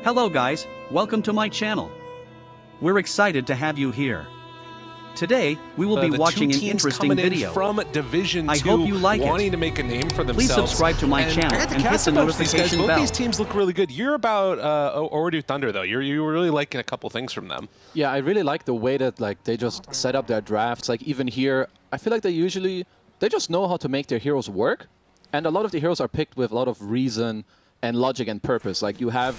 Hello guys, welcome to my channel. We're excited to have you here. Today, we will be watching an interesting video. From Division 2, I hope you like wanting it. to make a name for themselves. Please subscribe to my channel and hit the notification bell. Both these teams look really good. You're about Ooredoo Thunder though. You were really liking a couple things from them. Yeah, I really like the way that they just set up their drafts. Like even here, I feel like they just know how to make their heroes work, and a lot of the heroes are picked with a lot of reason and logic and purpose. Like you have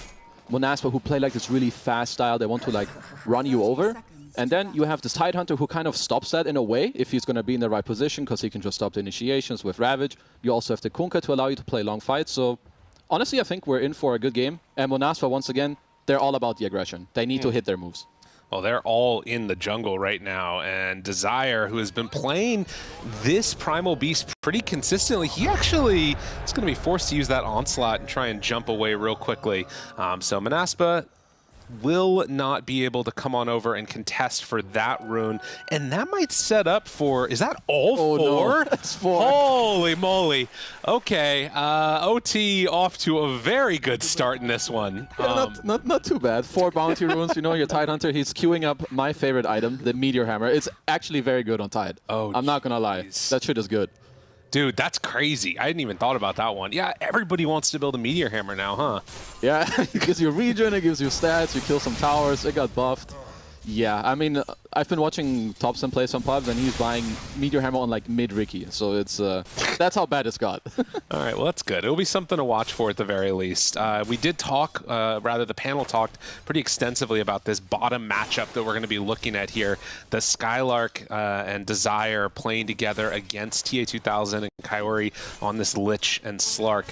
Monaspa who play like this really fast style. They want to run you over. And then you have this Tidehunter who kind of stops that in a way if he's going to be in the right position because he can just stop the initiations with Ravage. You also have the Kunkka to allow you to play long fights. So honestly, I think we're in for a good game. And Monaspa, once again, they're all about the aggression. They need to hit their moves. Well, they're all in the jungle right now, and Desire, who has been playing this Primal Beast pretty consistently, he actually is going to be forced to use that Onslaught and try and jump away real quickly. So Monaspa will not be able to come on over and contest for that rune, and that might set up for, is that all four? No, that's 4. Holy moly. Okay, OT off to a very good start in this one. Yeah, not too bad. 4 bounty runes, you know, your Tidehunter, he's queuing up my favorite item, the Meteor Hammer. It's actually very good on Tide. Oh, I'm not gonna lie, that shit is good. Dude, that's crazy. I hadn't even thought about that one. Yeah, everybody wants to build a Meteor Hammer now, huh? Yeah, it gives you regen, it gives you stats, you kill some towers, it got buffed. Yeah, I mean, I've been watching Topson play some pubs, and he's buying Meteor Hammer on mid-Ricky, so it's that's how bad it's got. All right, well, that's good. It'll be something to watch for at the very least. We did talk, rather the panel talked pretty extensively about this bottom matchup that we're going to be looking at here. The Skylark and Desire playing together against TA2000 and Kaori on this Lich and Slark.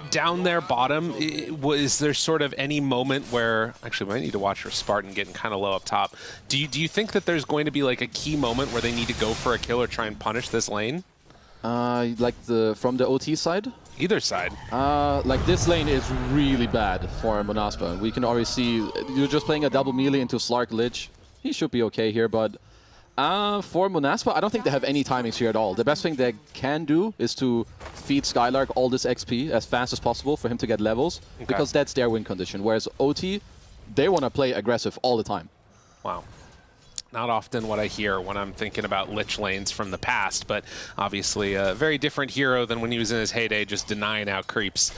Down there bottom, is there sort of any moment where, actually, we might need to watch for Spartan getting kind of low up top. Do you think that there's going to be a key moment where they need to go for a kill or try and punish this lane? From the OT side? Either side. This lane is really bad for Monaspa. We can already see you're just playing a double melee into Slark Lich. He should be okay here, but for Monaspa, I don't think they have any timings here at all. The best thing they can do is to feed Skylark all this XP as fast as possible for him to get levels, because that's their win condition. Whereas OT, they want to play aggressive all the time. Wow. Not often what I hear when I'm thinking about Lich lanes from the past, but obviously a very different hero than when he was in his heyday, just denying out creeps.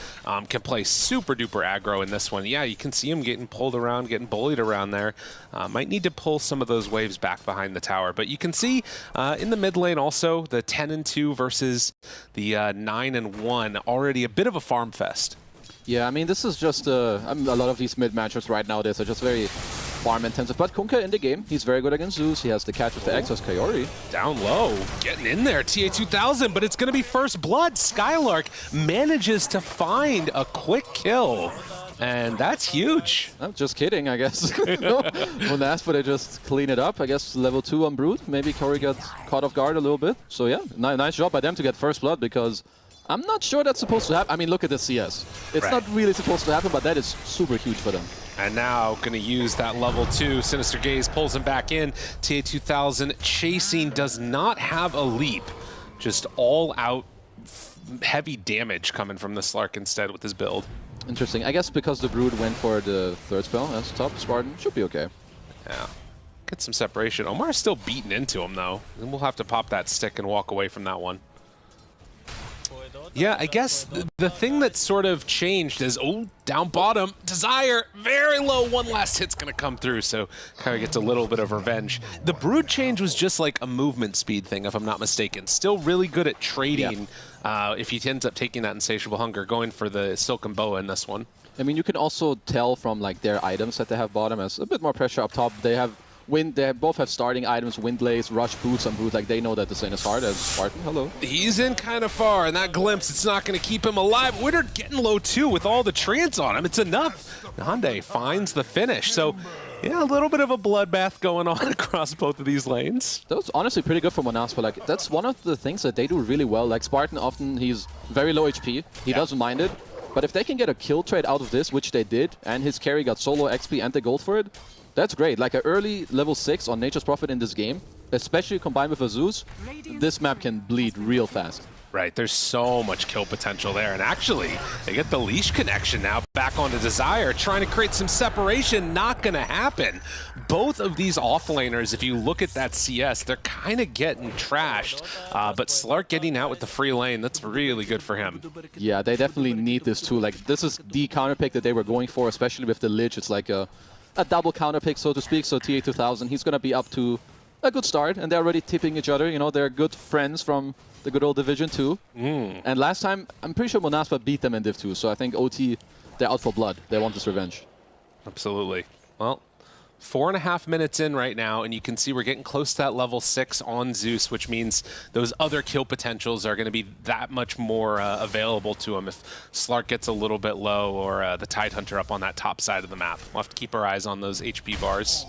Can play super duper aggro in this one. Yeah, you can see him getting pulled around, getting bullied around there. Might need to pull some of those waves back behind the tower, but you can see in the mid lane also the 10-2 versus the 9-1, already a bit of a farm fest. Yeah, I mean, this is just a lot of these mid matchups right nowadays are just very farm intensive. But Kunkka in the game, he's very good against Zeus. He has the catch with the Exos Kaori. Down low, getting in there, TA2000, but it's going to be first blood. Skylark manages to find a quick kill, and that's huge. Oh, just kidding, I guess. No, Monaspa, they just clean it up. I guess level 2 on Brood. Maybe Kaori got caught off guard a little bit. So yeah, nice job by them to get first blood, because I'm not sure that's supposed to happen. I mean, look at the CS. It's not really supposed to happen, but that is super huge for them. And now going to use that level 2. Sinister Gaze pulls him back in. TA2000 chasing, does not have a leap. Just all out heavy damage coming from the Slark instead with his build. Interesting. I guess because the Brood went for the third spell as top, Spartan should be okay. Yeah. Get some separation. Omar's still beating into him though. And we'll have to pop that stick and walk away from that one. Yeah, I guess the thing that sort of changed is, down bottom, Desire, very low, one last hit's going to come through, so kind of gets a little bit of revenge. The Brood change was just like a movement speed thing, if I'm not mistaken. Still really good at trading if he ends up taking that Insatiable Hunger, going for the Silken Boa in this one. I mean, you can also tell from their items that they have bottom as a bit more pressure up top. They have they both have starting items, Windlace, Rush Boots on Brood. They know that this lane is hard as Spartan. Hello. He's in kind of far, and that glimpse, it's not going to keep him alive. Winter getting low too with all the treants on him. It's enough. Hyundai finds the finish. So, yeah, a little bit of a bloodbath going on across both of these lanes. That was honestly pretty good for Monaspa. That's one of the things that they do really well. Spartan, often he's very low HP. He doesn't mind it. But if they can get a kill trade out of this, which they did, and his carry got solo XP and the gold for it, that's great. An early level 6 on Nature's Prophet in this game, especially combined with a Zeus, this map can bleed real fast. Right, there's so much kill potential there, and actually, they get the leash connection now back onto Desire, trying to create some separation, not gonna happen. Both of these offlaners, if you look at that CS, they're kind of getting trashed, but Slark getting out with the free lane, that's really good for him. Yeah, they definitely need this too. Like, this is the counter pick that they were going for, especially with the Lich. It's like a double counter pick, so to speak, so TA2000, he's gonna be up to a good start, and they're already tipping each other. You know, they're good friends from the good old Division 2. And last time, I'm pretty sure Monaspa beat them in Div 2, so I think OT, they're out for blood. They want this revenge. Absolutely. Well, 4.5 minutes in right now, and you can see we're getting close to that level 6 on Zeus, which means those other kill potentials are going to be that much more available to him if Slark gets a little bit low or the Tidehunter up on that top side of the map. We'll have to keep our eyes on those HP bars.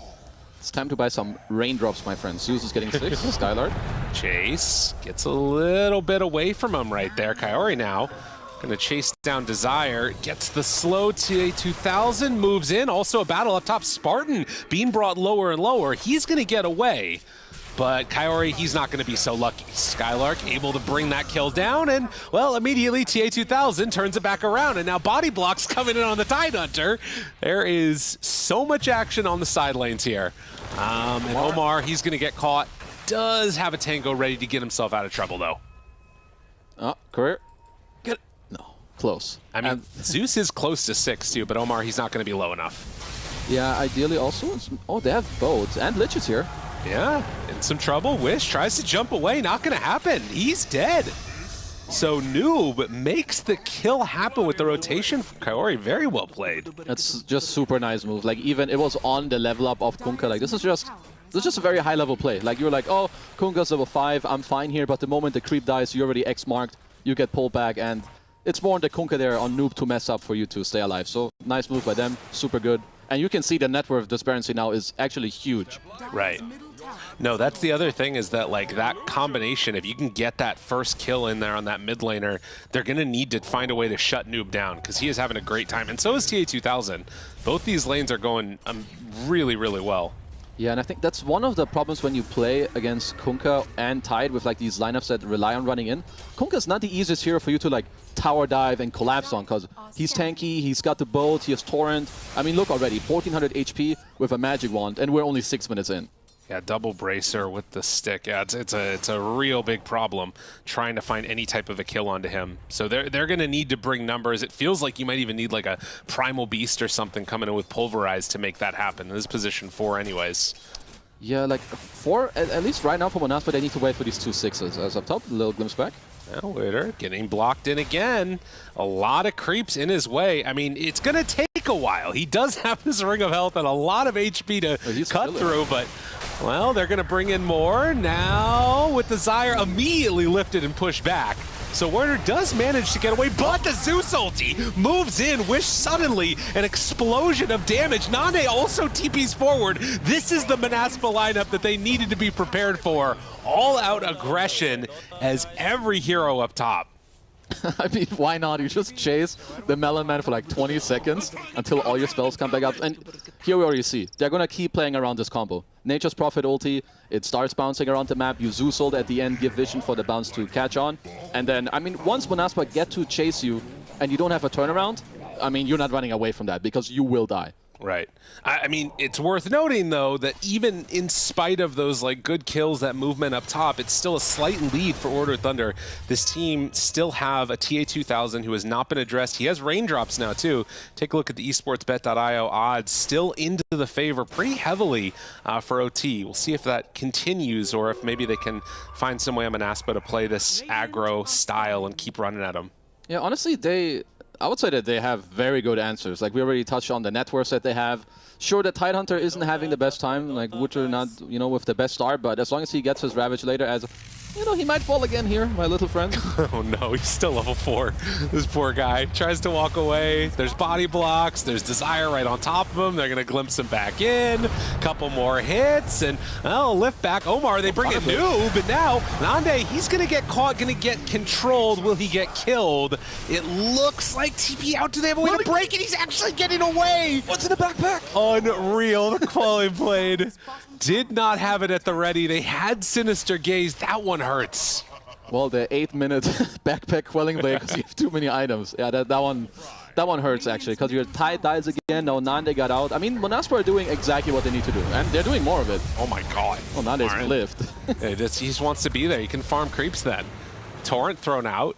It's time to buy some raindrops, my friend. Zeus is getting 6, Skylark. Chase gets a little bit away from him right there. Kaori now gonna chase down Desire, gets the slow TA2000, moves in. Also a battle up top. Spartan being brought lower and lower. He's gonna get away, but Kaori, he's not gonna be so lucky. Skylark able to bring that kill down, and well, immediately TA2000 turns it back around, and now body blocks coming in on the Tidehunter. There is so much action on the side lanes here. And Omar, he's gonna get caught. Does have a tango ready to get himself out of trouble though. Oh, career. No, close. I mean, Zeus is close to 6 too, but Omar, he's not going to be low enough. Yeah, ideally also. Oh, they have boats and Liches here. Yeah, in some trouble. Wish tries to jump away, not going to happen. He's dead. So Noob makes the kill happen with the rotation from Kaori. Very well played. That's just super nice move. Like, even it was on the level up of Kunkka. Like, this is just a very high level play. Like, you're like, oh, Kunkka's level 5, I'm fine here, but the moment the creep dies, you already X-marked, you get pulled back, and it's more on the Kunkka there on Noob to mess up for you to stay alive. So, nice move by them, super good. And you can see the net worth disparity now is actually huge. Right. No, that's the other thing, is that like that combination, if you can get that first kill in there on that mid laner, they're going to need to find a way to shut Noob down, because he is having a great time. And so is TA2000. Both these lanes are going really, really well. Yeah, and I think that's one of the problems when you play against Kunkka and Tide with like these lineups that rely on running in. Kunkka's not the easiest hero for you to like tower dive and collapse on, because he's tanky, he's got the bolt, he has Torrent. I mean, look already, 1400 HP with a magic wand, and we're only 6 minutes in. Yeah, double bracer with the stick. Yeah, it's a real big problem trying to find any type of a kill onto him. So they're going to need to bring numbers. It feels like you might even need like a Primal Beast or something coming in with Pulverize to make that happen. This is position 4 anyways. Yeah, like 4, at least right now for Monaspa, they need to wait for these 2 6s. As up top, a little glimpse back. Now Witter getting blocked in again. A lot of creeps in his way. I mean, it's going to take a while. He does have this Ring of Health and a lot of HP to cut through, but well, they're going to bring in more. Now, with Desire immediately lifted and pushed back. So Werner does manage to get away, but the Zeus ulti moves in. Wish suddenly an explosion of damage. Nande also TPs forward. This is the Monaspa lineup that they needed to be prepared for. All-out aggression as every hero up top. I mean, why not? You just chase the Melon Man for like 20 seconds until all your spells come back up. And here we already see, they're going to keep playing around this combo. Nature's Prophet ulti, it starts bouncing around the map. You Zeus ult at the end, give vision for the bounce to catch on. And then, I mean, once Monaspa get to chase you and you don't have a turnaround, I mean, you're not running away from that because you will die. Right. I mean, it's worth noting, though, that even in spite of those like good kills, that movement up top, it's still a slight lead for Order of Thunder. This team still have a TA2000 who has not been addressed. He has raindrops now, too. Take a look at the esportsbet.io odds. Still into the favor pretty heavily for OT. We'll see if that continues or if maybe they can find some way on Monaspa to play this aggro style and keep running at him. Yeah, honestly, I would say that they have very good answers. Like, we already touched on the networks that they have. Sure, the Tidehunter isn't having the best time. Like, Witter not, you know, with the best start, but as long as he gets his Ravage later, as you know, he might fall again here, my little friend. Oh no, he's still level 4. This poor guy tries to walk away. There's body blocks. There's Desire right on top of him. They're going to glimpse him back in. Couple more hits, and well, lift back. Omar, they bring in Noob, and now Nande, he's going to get caught, going to get controlled. Will he get killed? It looks like TP out. Do they have a way to break it? He's actually getting away. What's in the backpack? Unreal. The quality played. Did not have it at the ready. They had Sinister Gaze. That one hurts. Well, the 8-minute backpack quelling blade because you have too many items. Yeah, that one hurts actually because your Tide dies again. No, Nande got out. I mean, Monaspa are doing exactly what they need to do, and they're doing more of it. Oh my god. Oh, Nande's cliffed. He just wants to be there. You can farm creeps then. Torrent thrown out.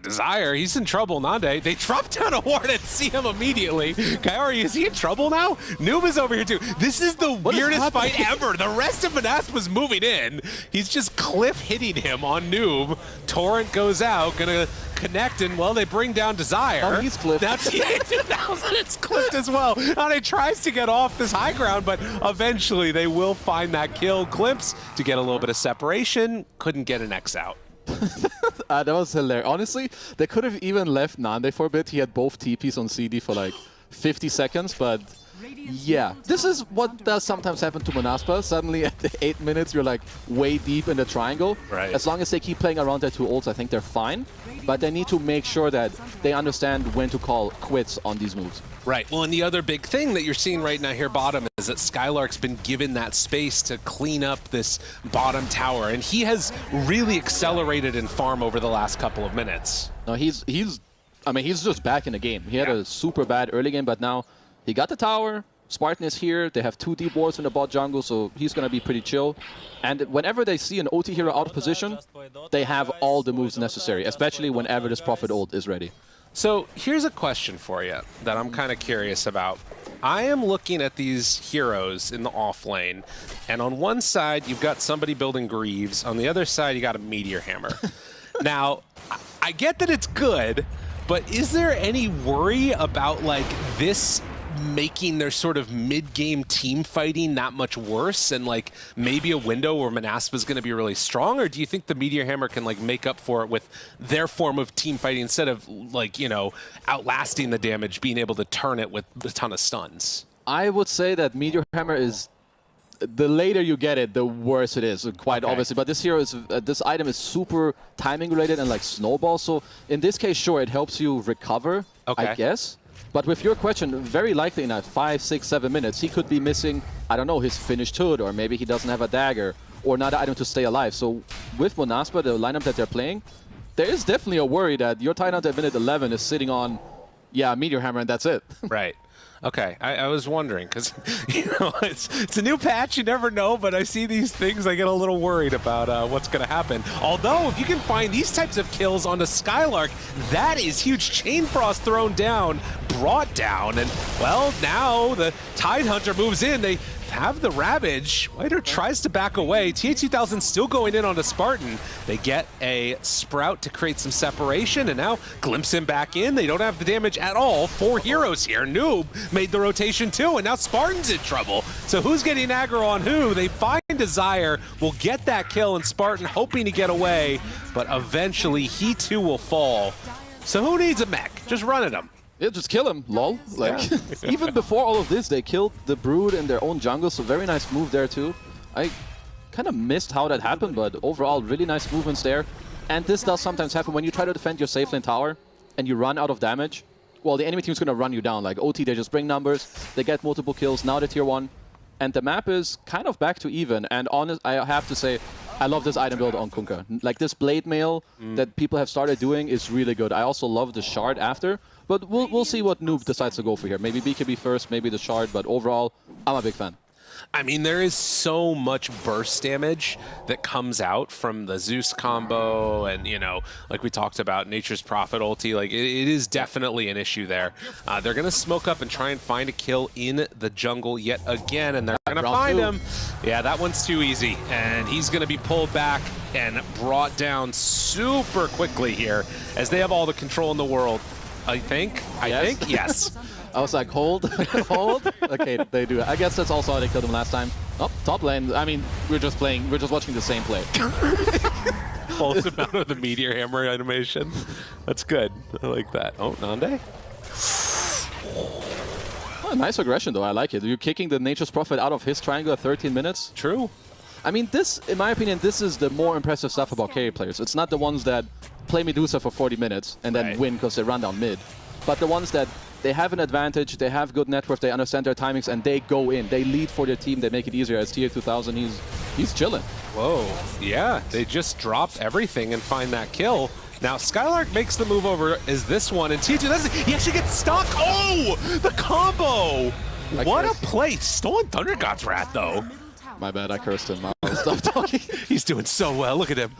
Desire, he's in trouble. Nande, they drop down a ward and see him immediately. Kaori, is he in trouble now? Noob is over here too. This is the weirdest fight ever. The rest of Monaspa's moving in. He's just cliff hitting him on Noob. Torrent goes out, gonna connect, and well, they bring down Desire. Oh, he's clipped. That's 2000. It's clipped as well. Nande tries to get off this high ground, but eventually they will find that kill. Glimpse to get a little bit of separation. Couldn't get an X out. That was hilarious. Honestly, they could have even left Nande for a bit. He had both TPs on CD for like 50 seconds, but yeah. This is what does sometimes happen to Monaspa. Suddenly at the 8 minutes, you're like way deep in the triangle. Right. As long as they keep playing around their 2 ults, I think they're fine. But they need to make sure that they understand when to call quits on these moves. Right. Well, and the other big thing that you're seeing right now here bottom is that Skylark's been given that space to clean up this bottom tower, and he has really accelerated in farm over the last couple of minutes. No, he's just back in the game. He had a super bad early game, but now he got the tower. Spartan is here. They have 2 deep wards in the bot jungle, so he's going to be pretty chill. And whenever they see an OT hero out of position, they have all the moves necessary, especially whenever this Prophet ult is ready. So here's a question for you that I'm kind of curious about. I am looking at these heroes in the off lane, and on one side you've got somebody building Greaves, on the other side you got a Meteor Hammer. Now, I get that it's good, but is there any worry about like this making their sort of mid-game team fighting that much worse, and like maybe a window where Monaspa's going to be really strong? Or do you think the Meteor Hammer can like make up for it with their form of team fighting instead of like, you know, outlasting the damage, being able to turn it with a ton of stuns? I would say that Meteor Hammer is, the later you get it, the worse it is, quite obviously. But this hero is, this item is super timing related and like snowball. So in this case, sure, it helps you recover, I guess. But with your question, very likely in that 5, 6, 7 minutes, he could be missing, I don't know, his finished hood, or maybe he doesn't have a dagger, or another item to stay alive. So with Monaspa, the lineup that they're playing, there is definitely a worry that your tight end at minute 11 is sitting on, yeah, Meteor Hammer, and that's it. Right. Okay, I was wondering, because, you know, it's a new patch, you never know, but I see these things, I get a little worried about what's going to happen. Although, if you can find these types of kills onto Skylark, that is huge. Chain Frost thrown down, brought down, and, well, now the Tidehunter moves in. They have the Ravage. Whiter tries to back away. TA2000 still going in on the Spartan. They get a Sprout to create some separation, and now glimpse him back in. They don't have the damage at all. 4 heroes here. Noob made the rotation too, and now Spartan's in trouble. So who's getting aggro on who? They find Desire, will get that kill, and Spartan hoping to get away, but eventually he too will fall. So who needs a mech? Just run at him. Yeah, just kill him, lol. Like, even before all of this, they killed the Brood in their own jungle, so very nice move there too. I kind of missed how that happened, but overall, really nice movements there. And this does sometimes happen when you try to defend your safe lane tower and you run out of damage. Well, the enemy team's going to run you down. Like OT, they just bring numbers, they get multiple kills, now they're tier 1. And the map is kind of back to even. And honest, I have to say, I love this item build on Kunkka. Like this Blade Mail that people have started doing is really good. I also love the Shard after. But we'll see what Noob decides to go for here. Maybe BKB first, maybe the Shard, but overall, I'm a big fan. I mean, there is so much burst damage that comes out from the Zeus combo, and, you know, like we talked about, Nature's Prophet ulti. Like, it is definitely an issue there. They're going to smoke up and try and find a kill in the jungle yet again, and they're going to find him. Yeah, that one's too easy, and he's going to be pulled back and brought down super quickly here, as they have all the control in the world. I think, yes. I was like, hold, hold. Okay, they do. I guess that's also how they killed him last time. Oh, top lane. I mean, we're just watching the same play. False amount of the Meteor Hammer animation. That's good. I like that. Oh, Nande? Oh, nice aggression, though. I like it. You're kicking the Nature's Prophet out of his triangle at 13 minutes. True. I mean, this, in my opinion, this is the more impressive stuff about carry players. It's not the ones that play Medusa for 40 minutes and then win because they run down mid. But the ones that they have an advantage, they have good net worth, they understand their timings, and they go in. They lead for their team, they make it easier. As TA2000, he's chilling. Whoa, yeah, they just drop everything and find that kill. Now, Skylark makes the move over as this one, and T2, he actually gets stuck. Oh, the combo! What a play. Stolen Thunder God's Wrath, though. My bad, I cursed him. I'll stop talking. He's doing so well. Look at him.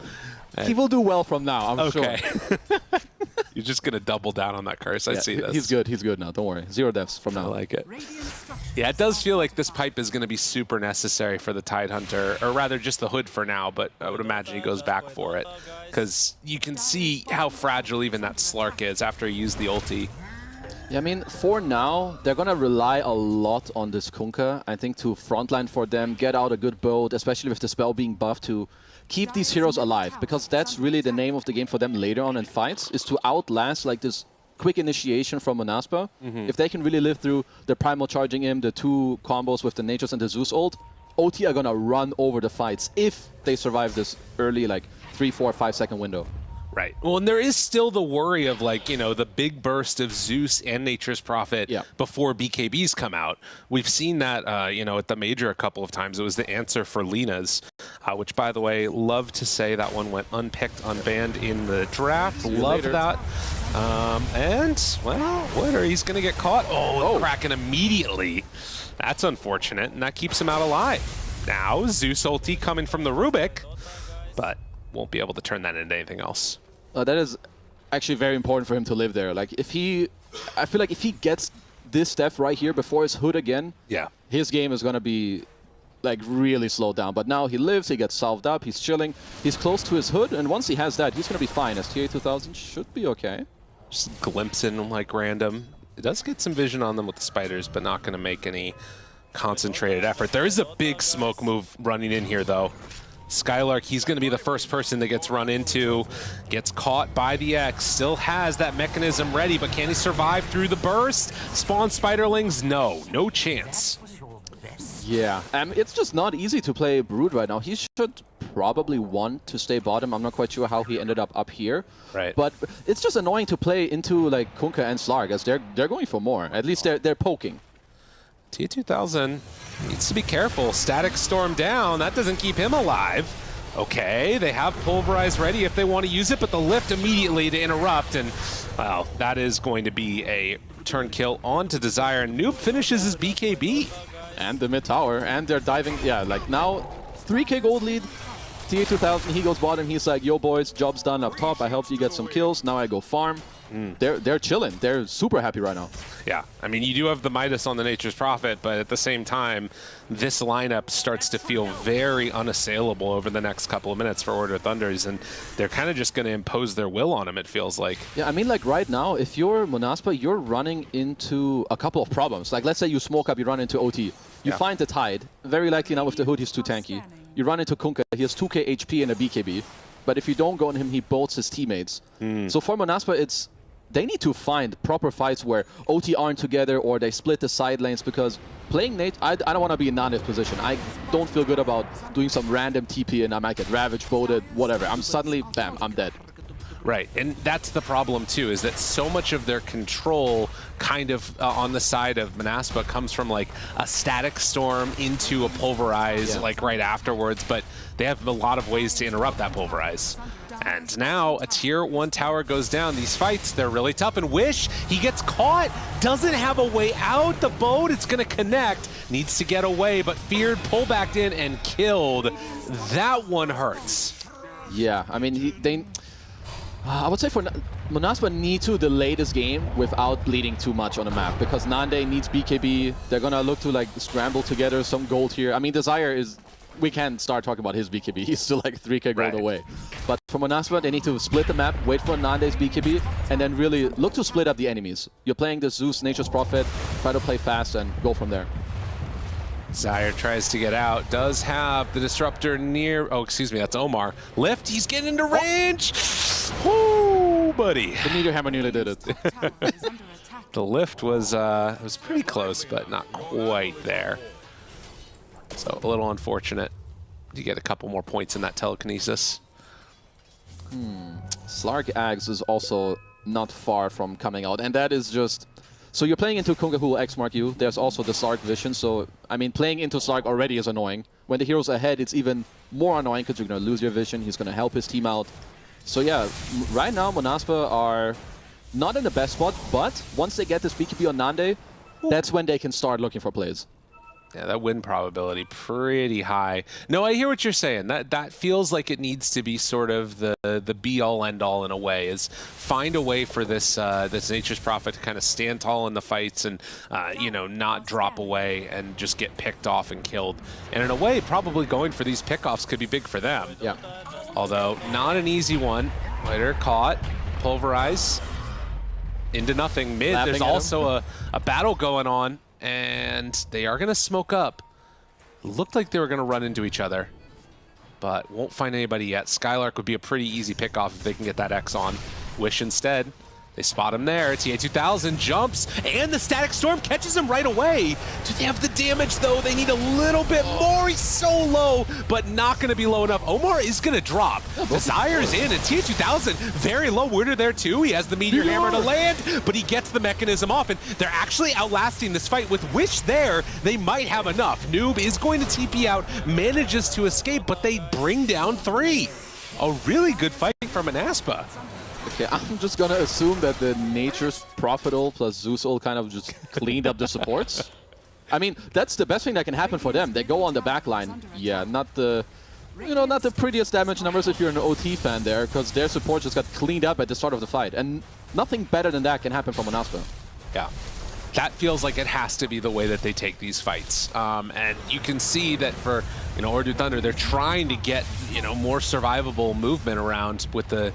He will do well from now, I'm sure. You're just going to double down on that curse. I see this. He's good. He's good now. Don't worry. 0 deaths from now. I like it. Yeah, it does feel like this pipe is going to be super necessary for the Tidehunter, or rather just the Hood for now, but I would imagine he goes back for it. Because you can see how fragile even that Slark is after he used the ulti. Yeah, I mean, for now, they're going to rely a lot on this Kunkka, I think, to frontline for them, get out a good build, especially with the spell being buffed to keep these heroes alive, because that's really the name of the game for them later on in fights, is to outlast like this quick initiation from Monaspa. If they can really live through the Primal charging him, the 2 combos with the Natures and the Zeus ult, OT are going to run over the fights if they survive this early, like, 3, 4, 5 second window. Right. Well, and there is still the worry of, like, you know, the big burst of Zeus and Nature's Prophet before BKBs come out. We've seen that, you know, at the Major a couple of times. It was the answer for Lina's, which, by the way, love to say that one went unpicked, unbanned in the draft. Love that. And, well, Witter, he's going to get caught. Oh, Kraken immediately. That's unfortunate, and that keeps him out alive. Now, Zeus ulti coming from the Rubick, but won't be able to turn that into anything else. That is actually very important for him to live there. Like, if he... I feel like if he gets this step right here before his Hood again, his game is going to be, like, really slowed down. But now he lives, he gets salved up, he's chilling, he's close to his Hood, and once he has that, he's going to be fine, as TA2000 should be okay. Just glimpsing, like, random. It does get some vision on them with the spiders, but not going to make any concentrated effort. There is a big smoke move running in here, though. Skylark, he's going to be the first person that gets run into, gets caught by the X, still has that mechanism ready, but can he survive through the burst? Spawn Spiderlings? No chance. Yeah, it's just not easy to play Brood right now. He should probably want to stay bottom. I'm not quite sure how he ended up here. Right. But it's just annoying to play into like Kunkka and Slark, as they're going for more. At least they're poking. T2000 needs to be careful. Static Storm down. That doesn't keep him alive. Okay, they have Pulverize ready if they want to use it, but the lift immediately to interrupt, and, well, that is going to be a turn kill onto Desire. And Noob finishes his BKB. And the mid tower, and they're diving, like now, 3k gold lead. TA2000, he goes bottom, he's like, yo boys, job's done up top, I helped you get some kills, now I go farm. They're chilling, they're super happy right now. Yeah, I mean, you do have the Midas on the Nature's Prophet, but at the same time, this lineup starts to feel very unassailable over the next couple of minutes for Order of Thunders, and they're kind of just going to impose their will on him, it feels like. Yeah, I mean, like right now, if you're Monaspa, you're running into a couple of problems. Like, let's say you smoke up, you run into OT. You find the Tide, very likely now with the Hood, he's too tanky. You run into Kunkka, he has 2k HP and a BKB. But if you don't go on him, he bolts his teammates. So for Monaspa, they need to find proper fights where OT aren't together or they split the side lanes, because playing Nate, I don't want to be in Nanev's position. I don't feel good about doing some random TP and I might get ravaged, boated, whatever. I'm suddenly, bam, I'm dead. Right, and that's the problem too, is that so much of their control kind of on the side of Monaspa comes from like a static storm into a pulverize like right afterwards, but they have a lot of ways to interrupt that pulverize. And now a tier 1 tower goes down. These fights, they're really tough, and Wish, he gets caught, doesn't have a way out. The boat, it's gonna connect, needs to get away, but feared, pull back in and killed. That one hurts. Yeah, I mean, I would say for Monaspa need to delay this game without bleeding too much on the map, because Nande needs BKB. They're gonna look to like scramble together some gold here. I mean, Desire is, we can't start talking about his BKB. He's still like 3k gold away. But for Monaspa, they need to split the map, wait for Nande's BKB, and then really look to split up the enemies. You're playing the Zeus, Nature's Prophet, try to play fast and go from there. Desire tries to get out, does have the Disruptor near, oh, excuse me, that's Omar. Lift, he's getting into range. Woo, buddy. The Meteor Hammer nearly did it. The lift was pretty close, but not quite there. So a little unfortunate. You get a couple more points in that telekinesis. Slark Ags is also not far from coming out, and that is just So you're playing into Kunkka who will X-mark you. There's also the Slark vision. So, I mean, playing into Slark already is annoying. When the hero's ahead, it's even more annoying because you're going to lose your vision. He's going to help his team out. So yeah, right now Monaspa are not in the best spot, but once they get this BKB on Nande, that's when they can start looking for plays. Yeah, that win probability pretty high. No, I hear what you're saying. That feels like it needs to be sort of the be-all, end-all in a way. Is find a way for this this Nature's Prophet to kind of stand tall in the fights and you know, not drop away and just get picked off and killed. And in a way, probably going for these pickoffs could be big for them. Yeah. Although not an easy one. Later caught, pulverize into nothing mid. Lapping There's also a battle going on. And they are going to smoke up. Looked like they were going to run into each other, but won't find anybody yet. Skylark would be a pretty easy pickoff if they can get that X on. Wish instead. They spot him there. TA2000 jumps, and the Static Storm catches him right away. Do they have the damage, though? They need a little bit more. He's so low, but not going to be low enough. Omar is going to drop. Desire's in, and TA2000 very low. Wooder there, too. He has the Meteor Hammer to land, but he gets the mechanism off, and they're actually outlasting this fight. With Wish there, they might have enough. Noob is going to TP out, manages to escape, but they bring down 3. A really good fight from Monaspa. Okay, I'm just gonna assume that the Nature's Prophet ult plus Zeus ult kind of just cleaned up the supports. I mean, that's the best thing that can happen for them. They go on the back line. Yeah, not the, you know, not the prettiest damage numbers if you're an OT fan there, because their support just got cleaned up at the start of the fight. And nothing better than that can happen from Monaspa. Yeah. That feels like it has to be the way that they take these fights. And you can see that for, you know, Ooredoo Thunder, they're trying to get, you know, more survivable movement around with the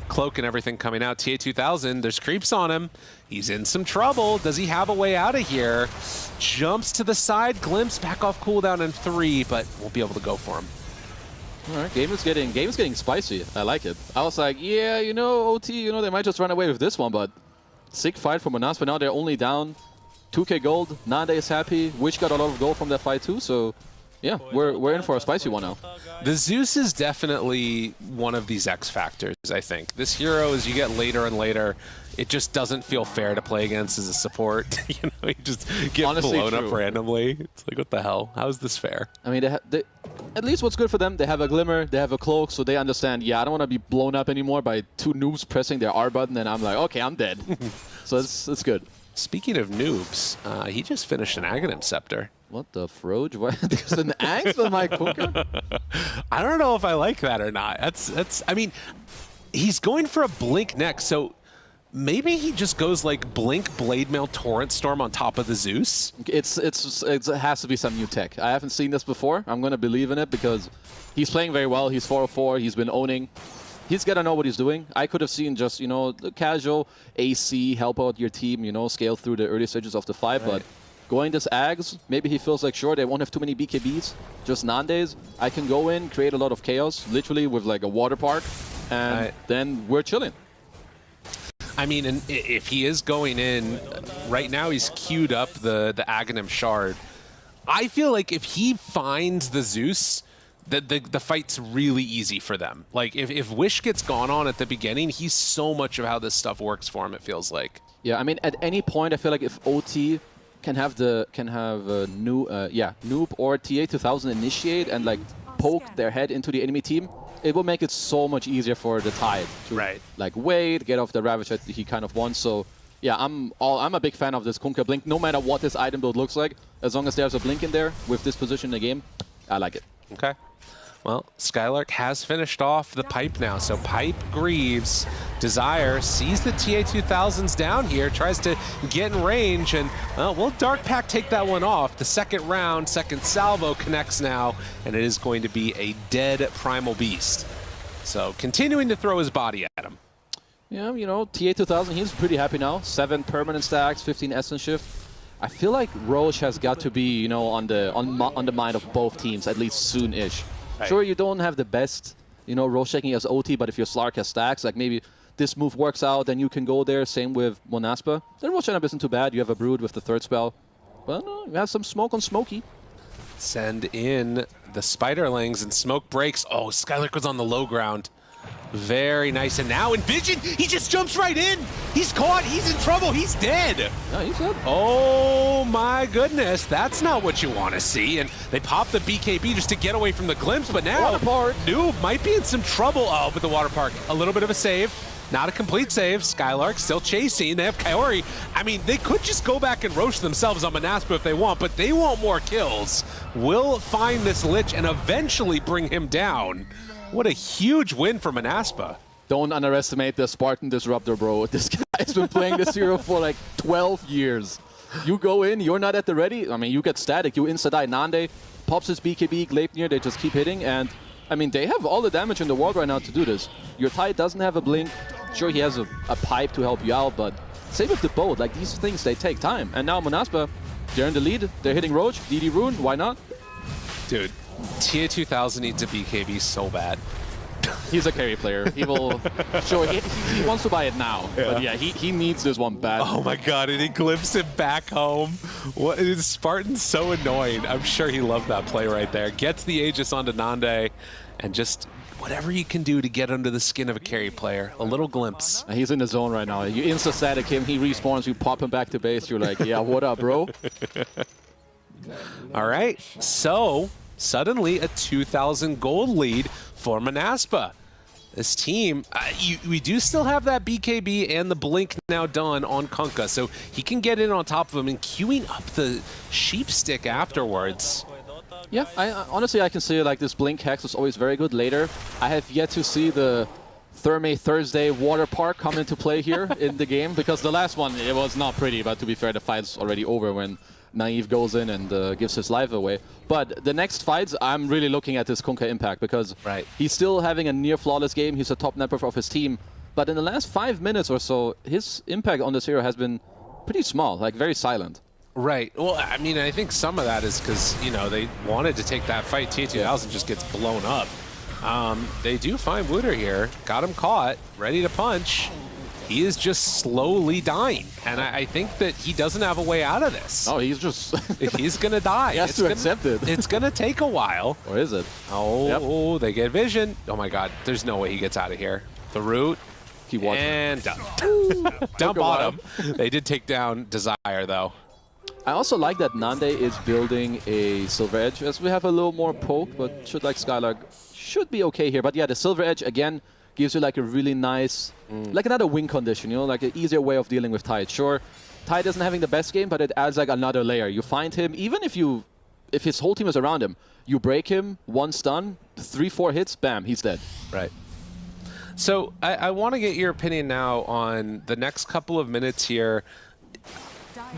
cloak and everything coming out. TA2000, there's creeps on him. He's in some trouble. Does he have a way out of here? Jumps to the side, glimpse, back off cooldown in 3, but won't be able to go for him. All right, game is getting spicy. I like it. I was like, yeah, you know, OT, you know, they might just run away with this one, but sick fight for Monaspa. Now they're only down 2k gold. Nande is happy. Wish got a lot of gold from that fight too, so yeah, we're in for a spicy one now. The Zeus is definitely one of these X factors, I think. This hero, as you get later and later, it just doesn't feel fair to play against as a support. You know, you just get Honestly, blown true. up randomly. It's like, what the hell? How is this fair? I mean, at least what's good for them, they have a Glimmer, they have a Cloak, so they understand, yeah, I don't want to be blown up anymore by 2 noobs pressing their R button, and I'm like, okay, I'm dead. So it's good. Speaking of noobs, he just finished an Aghanim Scepter. What the froge? There's an axe on my Kunkka? I don't know if I like that or not. That's. I mean, he's going for a Blink next, so maybe he just goes like Blink, Blade Mail, Torrent Storm on top of the Zeus. It has to be some new tech. I haven't seen this before. I'm going to believe in it because he's playing very well. He's 404. He's been owning. He's got to know what he's doing. I could have seen just, you know, the casual AC, help out your team, you know, scale through the early stages of the fight, but going this Ags, maybe he feels like, sure, they won't have too many BKBs, just Nandes. I can go in, create a lot of chaos, literally with like a water park, and then we're chilling. I mean, and if he is going in, right now he's queued up the Aghanim Shard. I feel like if he finds the Zeus, the fight's really easy for them. Like, if Wish gets gone on at the beginning, he's so much of how this stuff works for him, it feels like. Yeah, I mean, at any point, I feel like if OT can have Noob or TA2000 initiate and like poke their head into the enemy team, it will make it so much easier for the Tide to like wait, get off the Ravage that he kind of wants. So yeah, I'm a big fan of this Kunkka Blink, no matter what this item build looks like. As long as there's a Blink in there with this position in the game, I like it. Okay. Well, Skylark has finished off the Pipe now, so Pipe grieves. Desire sees the TA2000's down here, tries to get in range, and well, will Dark Pack take that one off? The second round, second salvo connects now, and it is going to be a dead Primal Beast. So continuing to throw his body at him. Yeah, you know, TA2000, he's pretty happy now. 7 permanent stacks, 15 Essence Shift. I feel like Roche has got to be, you know, on the mind of both teams, at least soon-ish. Sure, you don't have the best, you know, Roche checking as OT, but if your Slark has stacks, like maybe this move works out, then you can go there. Same with Monaspa. Then Roche isn't too bad. You have a Brood with the 3rd spell. But no, you have some smoke on Smokey. Send in the Spiderlings and smoke breaks. Oh, Skylark was on the low ground. Very nice. And now in Vision, he just jumps right in. He's caught. He's in trouble. He's dead. No, he's dead. Oh my goodness. That's not what you want to see. And they pop the BKB just to get away from the glimpse. But now Noob might be in some trouble. Oh, but the water park, a little bit of a save. Not a complete save. SlarkMarsCrystal still chasing. They have Kaori. I mean, they could just go back and roast themselves on Monaspa if they want, but they want more kills. Will find this Lich and eventually bring him down. What a huge win for Monaspa. Don't underestimate the Spartan Disruptor, bro. This guy's been playing this hero for like 12 years. You go in, you're not at the ready. I mean, you get static. You insta-die. Nande pops his BKB, Gleipnir. They just keep hitting. And, I mean, they have all the damage in the world right now to do this. Your Tide doesn't have a blink. Sure, he has a pipe to help you out, but same with the boat. Like, these things, they take time. And now Monaspa, they're in the lead. They're hitting Roach, DD Rune. Why not? Dude, Tier 2000 needs a BKB so bad. He's a carry player. He will... Sure, he wants to buy it now. Yeah. But yeah, he needs this one bad. Oh my god, and he glimpses him back home. What is Spartan's so annoying. I'm sure he loved that play right there. Gets the Aegis onto Nande, and just whatever you can do to get under the skin of a carry player. A little glimpse. He's in the zone right now. You insta-static him, he respawns, you pop him back to base, you're like, yeah, what up, bro? All right, so suddenly a 2,000 gold lead for Monaspa. This team, we do still have that BKB and the blink now done on Kunkka, so he can get in on top of him and queuing up the sheep stick afterwards. Yeah, honestly, I can see like this blink hex is always very good later. I have yet to see the Therme Thursday water park come into play here in the game, because the last one, it was not pretty, but to be fair, the fight's already over when Naive goes in and gives his life away. But the next fights, I'm really looking at this Kunkka impact, because he's still having a near flawless game. He's a top network of his team. But in the last 5 minutes or so, his impact on this hero has been pretty small, like very silent. Right. Well, I mean, I think some of that is because, you know, they wanted to take that fight. T2000 just gets blown up. They do find Wooder here. Got him caught, ready to punch. He is just slowly dying. And I think that he doesn't have a way out of this. Oh, he's just... he's going to die. He has to accept it. It's going to take a while. Or is it? Oh, They get vision. Oh my god, there's no way he gets out of here. The root. Keep watching. And done. Down bottom. They did take down Desire, though. I also like that Nande is building a Silver Edge, as we have a little more poke, but should like SlarkMarsCrystal should be okay here. But yeah, the Silver Edge, again, gives you like a really nice, like another win condition, you know, like an easier way of dealing with Tide. Sure, Tide isn't having the best game, but it adds like another layer. You find him, even if his whole team is around him, you break him, one stun, 3-4 hits, bam, he's dead. Right. So I want to get your opinion now on the next couple of minutes here.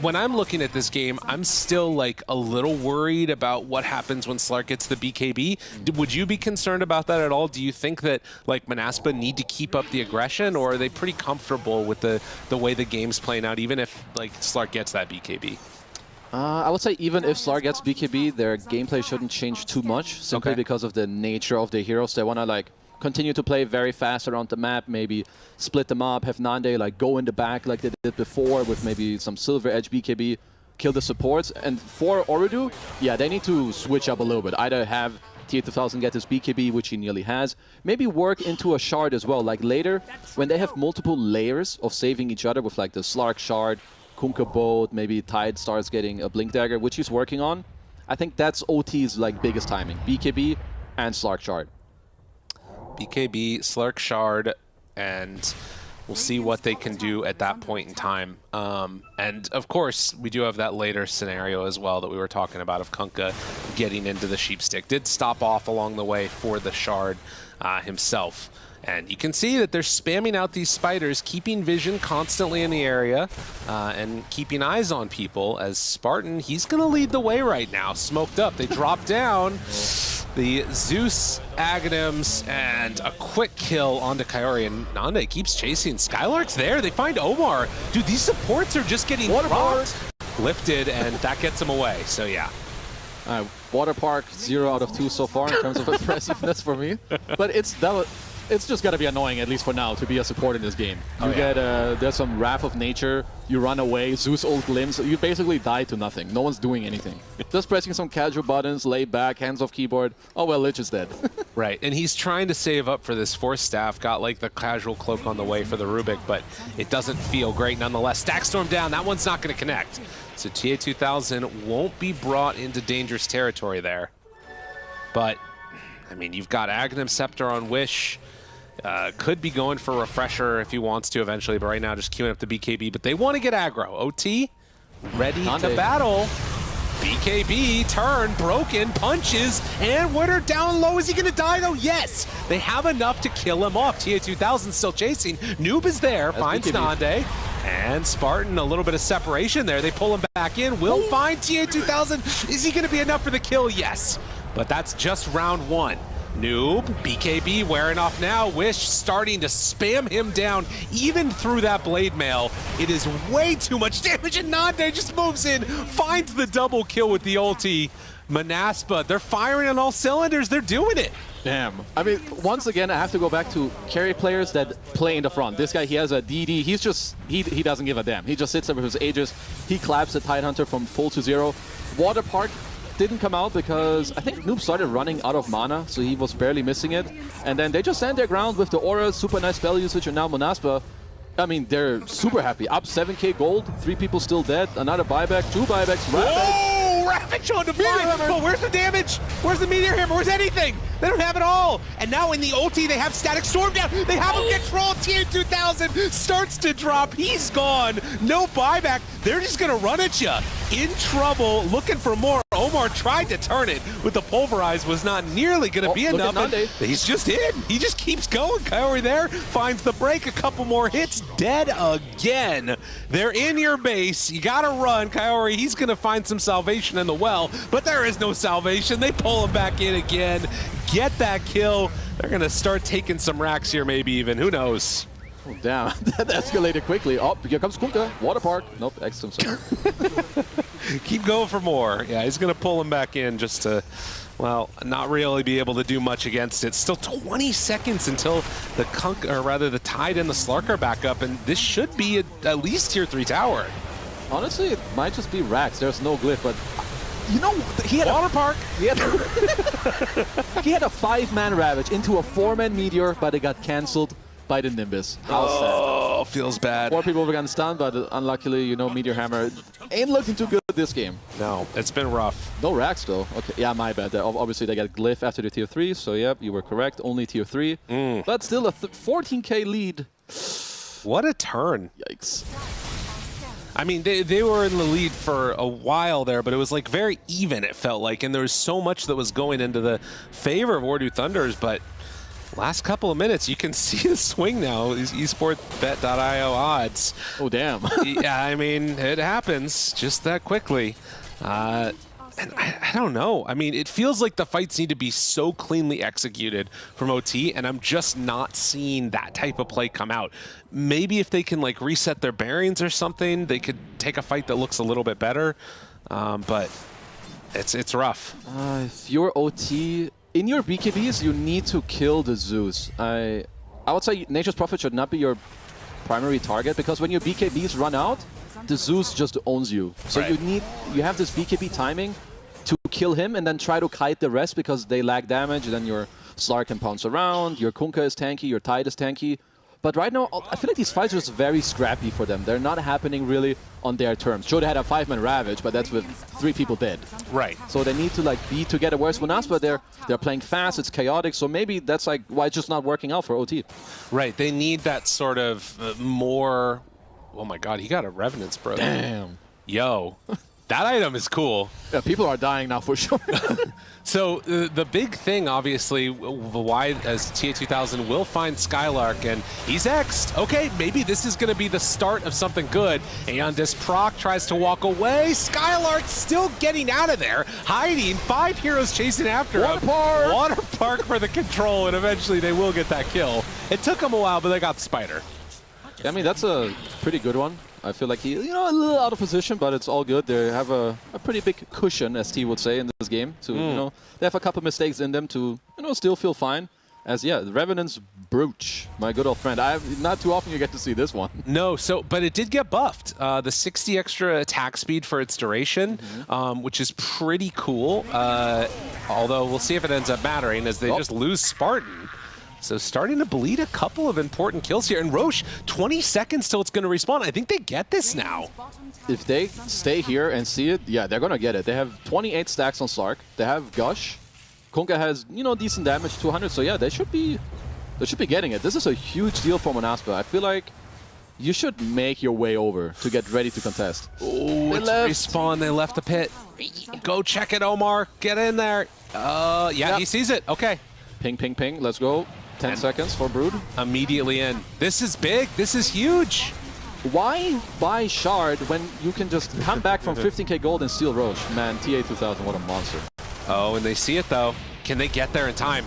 When I'm looking at this game, I'm still like a little worried about what happens when Slark gets the BKB. Would you be concerned about that at all? Do you think that like Monaspa need to keep up the aggression, or are they pretty comfortable with the way the game's playing out, even if like Slark gets that BKB? I would say even if Slark gets BKB, their gameplay shouldn't change too much, simply because of the nature of the heroes. They want to like continue to play very fast around the map, maybe split them up, have Nande like go in the back like they did before with maybe some Silver Edge BKB, kill the supports. And for Ooredoo, yeah, they need to switch up a little bit. Either have T2000 get his BKB, which he nearly has, maybe work into a shard as well. Like later, when they have multiple layers of saving each other with like the Slark shard, Kunkka boat, maybe Tide starts getting a Blink Dagger, which he's working on. I think that's OT's like biggest timing, BKB and Slark shard. BKB, Slark shard, and we'll see what they can do at that point in time. And of course, we do have that later scenario as well that we were talking about of Kunkka getting into the sheep stick. Did stop off along the way for the shard himself. And you can see that they're spamming out these spiders, keeping vision constantly in the area, and keeping eyes on people. As Spartan, he's going to lead the way right now, smoked up. They drop down the Zeus Aghanims, and a quick kill onto Kaori, and Nande keeps chasing. SlarkMarsCrystal's there. They find Omar. Dude, these supports are just getting dropped, lifted, and that gets him away. So yeah. Water Park, 0 out of 2 so far in terms of impressiveness for me. But it's just gotta be annoying, at least for now, to be a support in this game. You get there's some Wrath of Nature, you run away, Zeus ult limbs, you basically die to nothing. No one's doing anything. Just pressing some casual buttons, lay back, hands off keyboard. Oh well, Lich is dead. Right, and he's trying to save up for this Force Staff, got like the casual cloak on the way for the Rubick, but it doesn't feel great nonetheless. Stack Storm down, that one's not gonna connect. So TA2000 won't be brought into dangerous territory there. But, I mean, you've got Aghanim Scepter on Wish. Could be going for Refresher if he wants to eventually, but right now just queuing up the BKB. But they want to get aggro. OT, ready to battle. BKB, turn, broken, punches, and Winter down low. Is he going to die, though? Yes! They have enough to kill him off. TA2000 still chasing. Noob is there, finds Nande. And Spartan, a little bit of separation there. They pull him back in. Will find TA2000. Is he going to be enough for the kill? Yes. But that's just round one. Noob, BKB wearing off now. Wish starting to spam him down even through that blade mail. It is way too much damage, and Nande just moves in, finds the double kill with the ulti. Monaspa, they're firing on all cylinders. They're doing it. Damn. I mean, once again, I have to go back to carry players that play in the front. This guy, he has a DD. He's just, he doesn't give a damn. He just sits there with his Aegis. He claps the Tidehunter from full to 0. Water Park didn't come out because I think Noob started running out of mana, so he was barely missing it. And then they just stand their ground with the auras, super nice spell usage, and now Monaspa, I mean, they're super happy. Up 7k gold, 3 people still dead, another buyback, 2 buybacks, Whoa! Ravage on the fight! But where's the damage? Where's the Meteor Hammer? Where's anything? They don't have it all! And now in the ulti, they have Static Storm down! They have him controlled! TA2000 starts to drop, he's gone! No buyback, they're just gonna run at you. In trouble, looking for more. Omar tried to turn it with the Pulverize, was not nearly gonna be enough. And he's just in, he just keeps going. Kaori there, finds the break, a couple more hits, dead again. They're in your base, you gotta run. Kaori, he's gonna find some salvation in the well, but there is no salvation. They pull him back in again, get that kill. They're gonna start taking some racks here, maybe even, who knows? Oh, damn, that escalated quickly. Oh, here comes Kunkka, Water Park. Nope, X-Tum. Keep going for more. Yeah, he's gonna pull him back in just to, well, not really be able to do much against it. Still 20 seconds until the the Tide and the Slark are back up, and this should be at least tier 3 tower. Honestly, it might just be racks. There's no glyph, but you know, he had Water Park. He had a 5-man Ravage into a 4-man Meteor, but it got cancelled by the Nimbus. How sad. Oh, feels bad. 4 people were gonna stun, but unluckily, you know, Meteor Hammer ain't looking too good this game. No, it's been rough. No racks though. Okay, yeah, my bad. Obviously, they got glyph after the tier 3, so yep, you were correct. Only tier 3, but still a 14k lead. What a turn. Yikes. I mean, they were in the lead for a while there, but it was like very even, it felt like, and there was so much that was going into the favor of Ooredoo Thunders, but last couple of minutes, you can see the swing now, these esportbet.io odds. Oh, damn. Yeah, I mean, it happens just that quickly. And I don't know. I mean, it feels like the fights need to be so cleanly executed from OT, and I'm just not seeing that type of play come out. Maybe if they can like reset their bearings or something, they could take a fight that looks a little bit better. But it's rough. If you're OT, in your BKBs, you need to kill the Zeus. I would say Nature's Prophet should not be your primary target, because when your BKBs run out, the Zeus just owns you. So right. you have this BKB timing to kill him and then try to kite the rest because they lack damage. Then your Slark can pounce around, your Kunkka is tanky, your Tide is tanky. But right now, I feel like these fights are just very scrappy for them. They're not happening really on their terms. Sure, they had a 5-man Ravage, but that's with 3 people dead. Right. So they need to like be together. Whereas Monaspa, they're playing fast, it's chaotic, so maybe that's like why it's just not working out for OT. Right, they need that sort of more... Oh my god, he got a Revenant's, bro. Damn. Yo, that item is cool. Yeah, people are dying now for sure. So the big thing, obviously, why as TA2000 will find Skylark, and he's X'd. Okay, maybe this is going to be the start of something good. Aeondis Proc tries to walk away. Skylark still getting out of there, hiding. 5 heroes chasing after him. Water Park for the control, and eventually they will get that kill. It took them a while, but they got the Spider. I mean, that's a pretty good one. I feel like he, you know, a little out of position, but it's all good. They have a pretty big cushion, as T would say, in this game. To you know, they have a couple mistakes in them to, you know, still feel fine. As the Revenant's Brooch, my good old friend. Not too often you get to see this one. No, but it did get buffed. The 60 extra attack speed for its duration, which is pretty cool. Although we'll see if it ends up mattering as they just lose Spartan. So starting to bleed a couple of important kills here. And Roche, 20 seconds till it's going to respawn. I think they get this now. If they stay here and see it, yeah, they're going to get it. They have 28 stacks on Slark. They have Gush. Kunkka has, decent damage, 200. So yeah, they should be getting it. This is a huge deal for Monaspa. I feel like you should make your way over to get ready to contest. Oh, it's respawn. They left the pit. Go check it, Omar. Get in there. Yeah, he sees it. Okay. Ping, ping, ping. Let's go. 10 seconds for Brood. Immediately in. This is big. This is huge. Why buy Shard when you can just come back from 15k gold and steal Roche? Man, TA2000, what a monster. Oh, and they see it, though. Can they get there in time?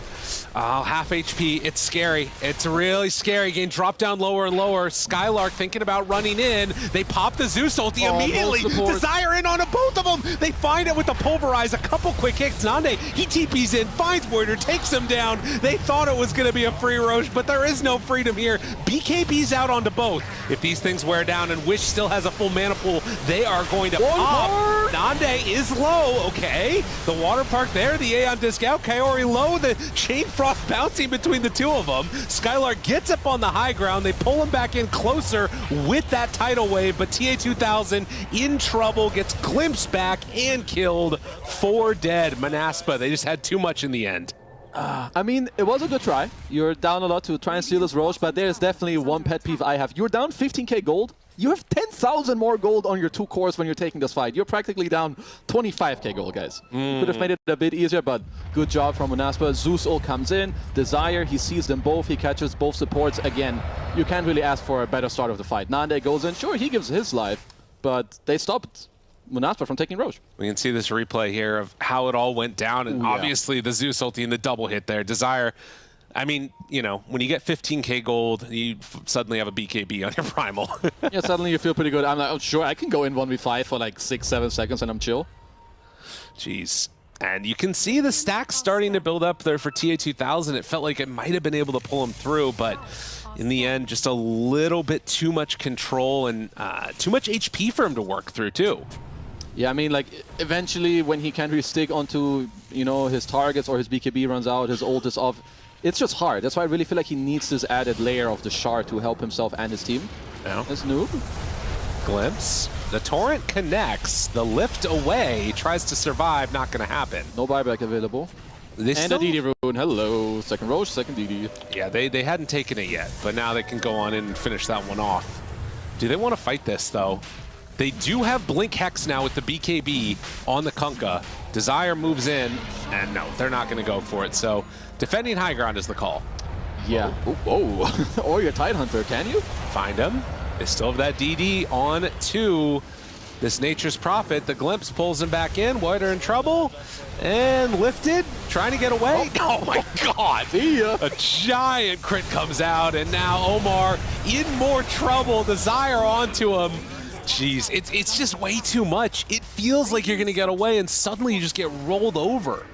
Oh, half HP. It's scary. It's really scary. Getting dropped down lower and lower. Skylark thinking about running in. They pop the Zeus ulti immediately. Desire in on both of them. They find it with the Pulverize. A couple quick hits. Nande, he TPs in, finds Warrior, takes him down. They thought it was going to be a free Roche, but there is no freedom here. BKB's out onto both. If these things wear down and Wish still has a full mana pool, they are going to pop. Nande is low. Okay. The water park there. The Aeon disc out. Kaori low. The Chain Frost bouncing between the two of them. Skylark gets up on the high ground. They pull him back in closer with that tidal wave, but TA2000 in trouble, gets glimpsed back and killed. 4 dead. Monaspa, they just had too much in the end. I mean, it was a good try. You're down a lot to try and steal this Roche, but there's definitely one pet peeve I have. You're down 15k gold. You have 10,000 more gold on your 2 cores when you're taking this fight. You're practically down 25k gold, guys. You could have made it a bit easier, but good job from Monaspa. Zeus ult comes in. Desire, he sees them both. He catches both supports. Again, you can't really ask for a better start of the fight. Nande goes in. Sure, he gives his life, but they stopped Monaspa from taking Roche. We can see this replay here of how it all went down, and obviously the Zeus ulti and the double hit there. Desire, I mean, when you get 15k gold, you suddenly have a BKB on your Primal. Yeah, suddenly you feel pretty good. I'm like, oh, sure, I can go in 1v5 for like 6-7 seconds and I'm chill. Jeez. And you can see the stacks starting to build up there for TA2000. It felt like it might have been able to pull him through, but in the end, just a little bit too much control and too much HP for him to work through, too. Yeah, I mean, like, eventually when he can't really stick onto, his targets or his BKB runs out, his ult is off, it's just hard. That's why I really feel like he needs this added layer of the Shard to help himself and his team. Yeah. This noob. Glimpse. The Torrent connects. The lift away. Tries to survive. Not going to happen. No buyback available. And a DD rune. Hello. Second Roche, second DD. Yeah, they hadn't taken it yet, but now they can go on in and finish that one off. Do they want to fight this, though? They do have Blink Hex now with the BKB on the Kunkka. Desire moves in, and no, they're not going to go for it. So defending high ground is the call. Yeah. Oh. Or your Tidehunter, can you? Find him. They still have that DD on to this Nature's Prophet. The Glimpse pulls him back in. Voider in trouble. And lifted, trying to get away. Oh my God. See ya. A giant crit comes out, and now Omar in more trouble. Desire onto him. Jeez, it's just way too much. It feels like you're going to get away, and suddenly you just get rolled over.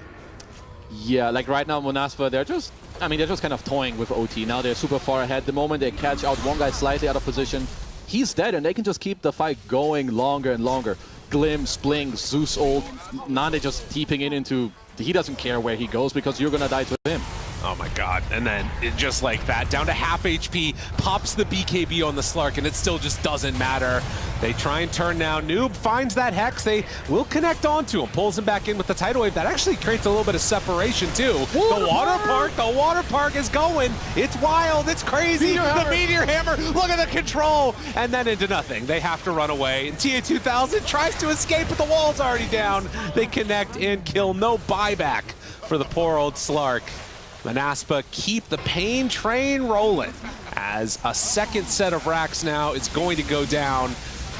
Yeah, like right now, Monaspa, they're just kind of toying with OT. Now they're super far ahead. The moment they catch out one guy slightly out of position, he's dead, and they can just keep the fight going longer and longer. Glimpse, Blink, Zeus ult, Nande just deeping it into... He doesn't care where he goes because you're going to die to him. Oh my God, and then just like that, down to half HP, pops the BKB on the Slark, and it still just doesn't matter. They try and turn now. Noob finds that Hex. They will connect onto him, pulls him back in with the Tidal Wave. That actually creates a little bit of separation too. The water park is going. It's wild, it's crazy. The Meteor Hammer, look at the control, and then into nothing. They have to run away, and TA2000 tries to escape, but the wall's already down. They connect and kill. No buyback for the poor old Slark. Monaspa keep the pain train rolling as a second set of racks now is going to go down,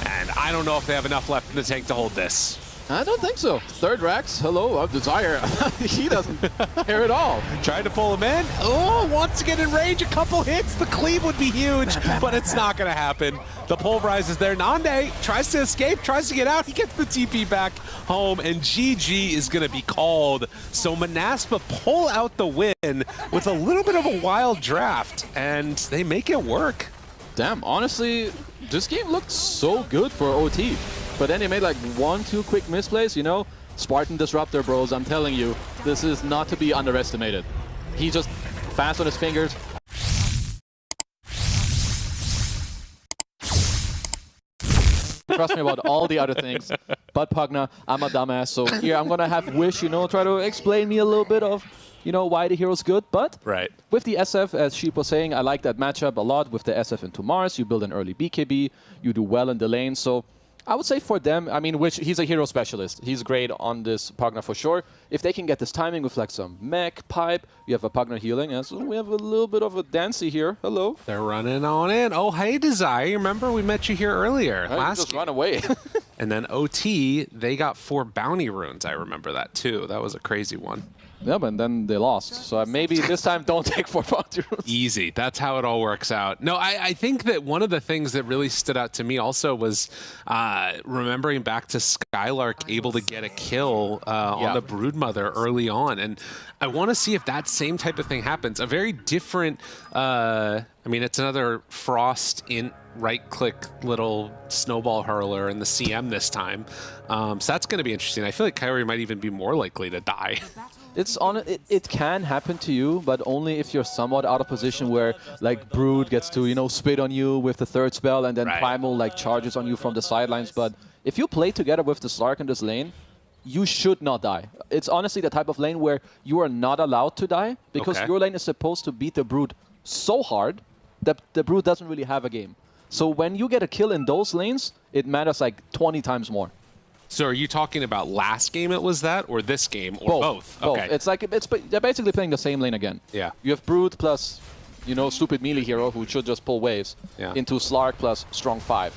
and I don't know if they have enough left in the tank to hold this. I don't think so. Third Rax, hello, Desire. He doesn't care at all. Tried to pull him in. Oh, wants to get in range. A couple hits. The cleave would be huge, but it's not going to happen. The pulverize is there. Nande tries to escape, tries to get out. He gets the TP back home, and GG is going to be called. So Monaspa pull out the win with a little bit of a wild draft, and they make it work. Damn, honestly, this game looked so good for OT. But then they made like 1-2 quick misplays, you know? Spartan Disruptor, bros, I'm telling you, this is not to be underestimated. He's just fast on his fingers. Trust me about all the other things. But Pugna, I'm a dumbass, so here I'm gonna have Wish, you know, try to explain me a little bit of, you know, why the hero's good. But with the SF, as Sheep was saying, I like that matchup a lot with the SF into Mars. You build an early BKB, you do well in the lane, so I would say for them, I mean, Wish, he's a hero specialist. He's great on this Pugna for sure. If they can get this timing with like some mech, pipe, you have a Pugna healing, and so we have a little bit of a Dancy here. Hello. They're running on in. Oh, hey, Desire. You remember we met you here earlier. Just run away. And then OT, they got 4 bounty runes. I remember that too. That was a crazy one. Yeah, but then they lost. So maybe this time don't take 4 bounty runes. Easy. That's how it all works out. No, I think that one of the things that really stood out to me also was remembering back to Skylark able to get a kill on the Broodmother early on. And I want to see if that same type of thing happens. A very different, I mean, it's another Frost in right-click little snowball hurler in the CM this time. So that's going to be interesting. I feel like Kyrie might even be more likely to die. It can happen to you, but only if you're somewhat out of position where like Brood gets to, you know, spit on you with the third spell and then Primal like charges on you from the sidelines. But if you play together with the Slark in this lane, you should not die. It's honestly the type of lane where you are not allowed to die because your lane is supposed to beat the Brood so hard that the Brood doesn't really have a game. So when you get a kill in those lanes, it matters like 20 times more. So are you talking about last game it was that, or this game, or both? Both. Okay. It's like they're basically playing the same lane again. Yeah. You have Brood plus, you know, stupid melee hero who should just pull waves into Slark plus strong 5.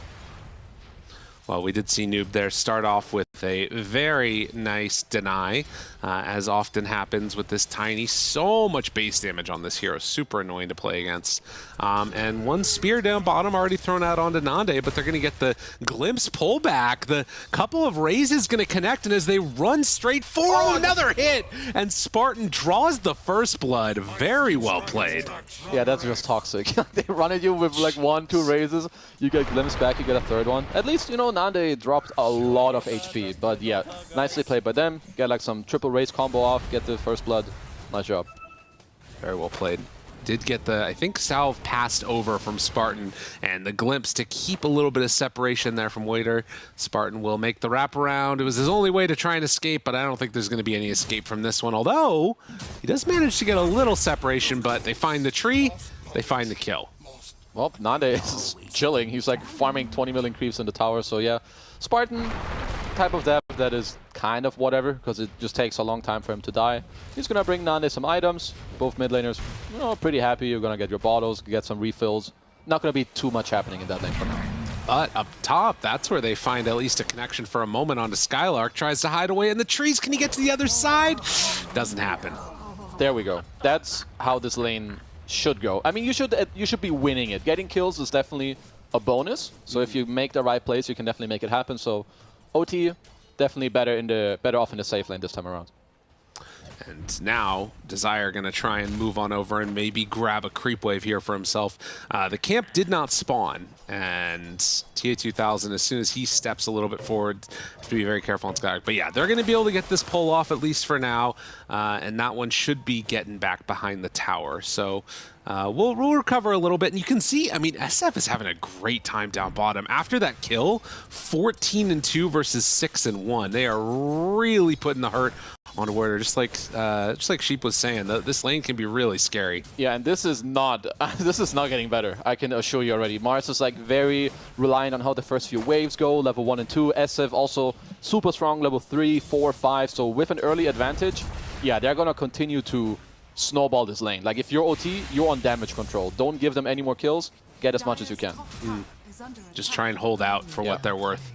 Well, we did see Noob there start off with a very nice deny, as often happens with this Tiny. So much base damage on this hero, super annoying to play against. And one spear down bottom already thrown out onto Nande, but they're going to get the glimpse pullback. The couple of raises going to connect, and as they run straight forward, another hit! And Spartan draws the first blood. Very well played. Yeah, that's just toxic. They run at you with like 1-2 raises, you get glimpse back, you get a third one. At least, you know, Nande dropped a lot of HP, but yeah, nicely played by them. Get like some triple raise combo off, get the first blood. Nice job. Very well played. Did get the, I think, salve passed over from Spartan, and the glimpse to keep a little bit of separation there from Waiter. Spartan will make the wraparound. It was his only way to try and escape, but I don't think there's going to be any escape from this one, although he does manage to get a little separation, but they find the tree, they find the kill. Well, Nande is chilling. He's like farming 20 million creeps in the tower, so yeah. Spartan, type of dev that is kind of whatever, because it just takes a long time for him to die. He's going to bring Nande some items. Both mid laners, you know, pretty happy. You're going to get your bottles, get some refills. Not going to be too much happening in that lane for now. But up top, that's where they find at least a connection for a moment onto Skylark. Tries to hide away in the trees. Can he get to the other side? Doesn't happen. There we go. That's how this lane should go. I mean, you should be winning it. Getting kills is definitely a bonus. So if you make the right plays, you can definitely make it happen. So OT definitely better off in the safe lane this time around. And now, Desire going to try and move on over and maybe grab a creep wave here for himself. The camp did not spawn, and TA2000, as soon as he steps a little bit forward, have to be very careful on Skylark. But yeah, they're going to be able to get this pull off, at least for now, and that one should be getting back behind the tower. So we'll recover a little bit, and you can see, I mean, SF is having a great time down bottom. After that kill, 14-2 versus 6-1. They are really putting the hurt on Warrior, just like Sheep was saying. This lane can be really scary. Yeah, and this is not getting better. I can assure you already. Mars is like very reliant on how the first few waves go. Level 1 and 2. SF also super strong. Level 3, 4, 5. So with an early advantage, yeah, they're gonna continue to snowball this lane. Like if you're OT, you're on damage control. Don't give them any more kills. Get as much as you can. just try and hold out for what they're worth.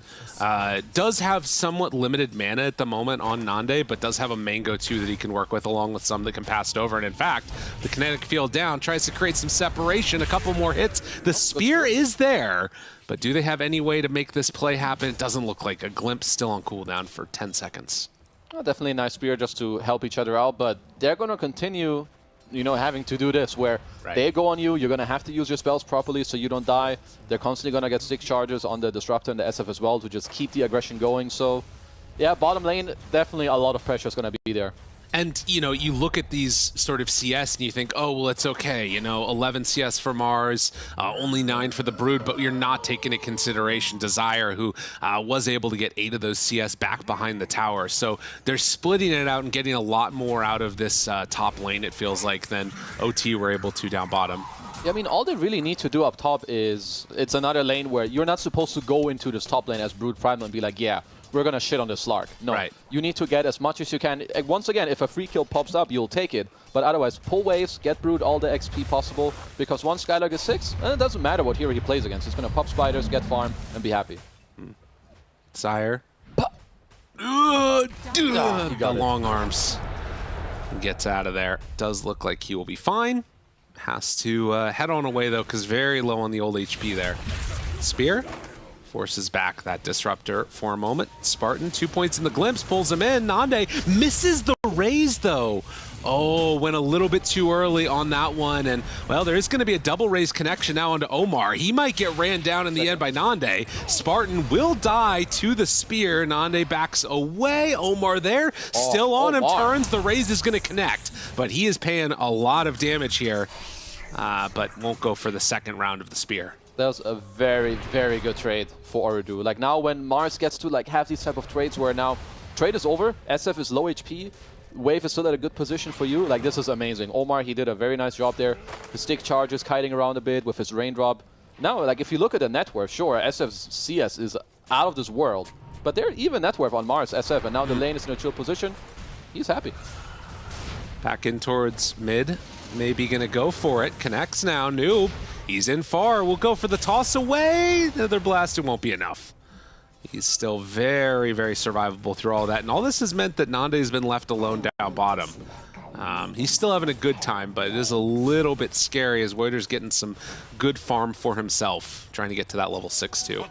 Does have somewhat limited mana at the moment on Nande, but does have a Mango too that he can work with, along with some that can pass it over. And in fact, the kinetic field down tries to create some separation, a couple more hits. The spear is there, but do they have any way to make this play happen? It doesn't look like. A glimpse still on cooldown for 10 seconds. Well, definitely a nice spear just to help each other out, but they're going to continue, you know, having to do this where they go on you, you're going to have to use your spells properly so you don't die. They're constantly going to get stick charges on the Disruptor and the SF as well to just keep the aggression going. So, yeah, bottom lane, definitely a lot of pressure is going to be there. And, you know, you look at these sort of CS and you think, oh, well, it's okay. You know, 11 CS for Mars, only 9 for the Brood, but you're not taking into consideration Desire, who was able to get 8 of those CS back behind the tower. So they're splitting it out and getting a lot more out of this top lane, it feels like, than OT were able to down bottom. Yeah, I mean, all they really need to do up top is, it's another lane where you're not supposed to go into this top lane as BroodmotherPrimal and be like, yeah, we're going to shit on this Slark. No, you need to get as much as you can. Once again, if a free kill pops up, you'll take it. But otherwise, pull waves, get Brood all the XP possible, because once Skylark is 6, it doesn't matter what hero he plays against. He's going to pop spiders, get farm, and be happy. Sire. The long arms. Gets out of there. Does look like he will be fine. Has to head on away, though, because very low on the old HP there. Spear forces back that Disruptor for a moment. Spartan, 2 points in the glimpse, pulls him in. Nande misses the raise, though. Oh, went a little bit too early on that one. And, well, there is going to be a double raise connection now onto Omar. He might get ran down in the end by Nande. Spartan will die to the spear. Nande backs away. Omar there, still on him, turns. The raise is going to connect. But he is paying a lot of damage here, but won't go for the second round of the spear. That was a very, very good trade for Ooredoo. Like, now when Mars gets to like have these type of trades where now trade is over, SF is low HP, Wave is still at a good position for you, like, this is amazing. Omar, he did a very nice job there. His stick charges, kiting around a bit with his raindrop. Now, like, if you look at the net worth, sure, SF's CS is out of this world, but they're even net worth on Mars, SF, and now the lane is in a chill position. He's happy. Back in towards mid. Maybe gonna go for it. Connects now. Noob. He's in far. We'll go for the toss away. Another blast. It won't be enough. He's still very, very survivable through all that. And all this has meant that Nande has been left alone down bottom. He's still having a good time, but it is a little bit scary as Voider's getting some good farm for himself, trying to get to that level 6 too.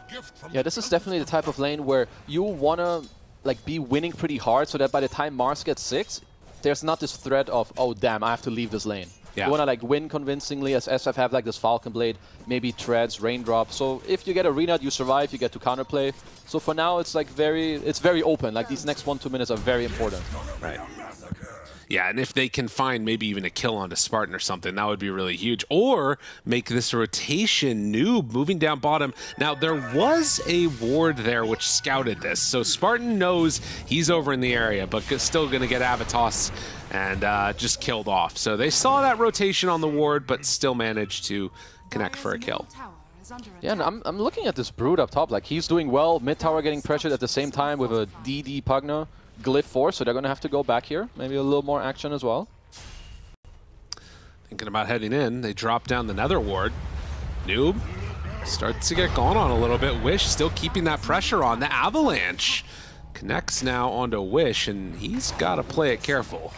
Yeah, this is definitely the type of lane where you want to like be winning pretty hard so that by the time Mars gets 6, there's not this threat of, oh damn, I have to leave this lane. Yeah. You want to like win convincingly, as SF have like this Falcon Blade, maybe treads, raindrop. So if you get Arena, you survive, you get to counterplay. So for now, it's like very open. Like these next 1-2 minutes are very important. Right. Yeah, and if they can find maybe even a kill onto Spartan or something, that would be really huge. Or make this rotation. Noob moving down bottom. Now, there was a ward there which scouted this. So Spartan knows he's over in the area, but still going to get Avatos and just killed off. So they saw that rotation on the ward, but still managed to connect for a kill. Yeah, and I'm looking at this Brood up top. Like, he's doing well. Mid tower getting pressured at the same time with a DD Pugna. Glyph 4, so they're going to have to go back here. Maybe a little more action as well. Thinking about heading in, they drop down the Nether Ward. Noob starts to get gone on a little bit. Wish still keeping that pressure on. The Avalanche connects now onto Wish, and he's got to play it careful.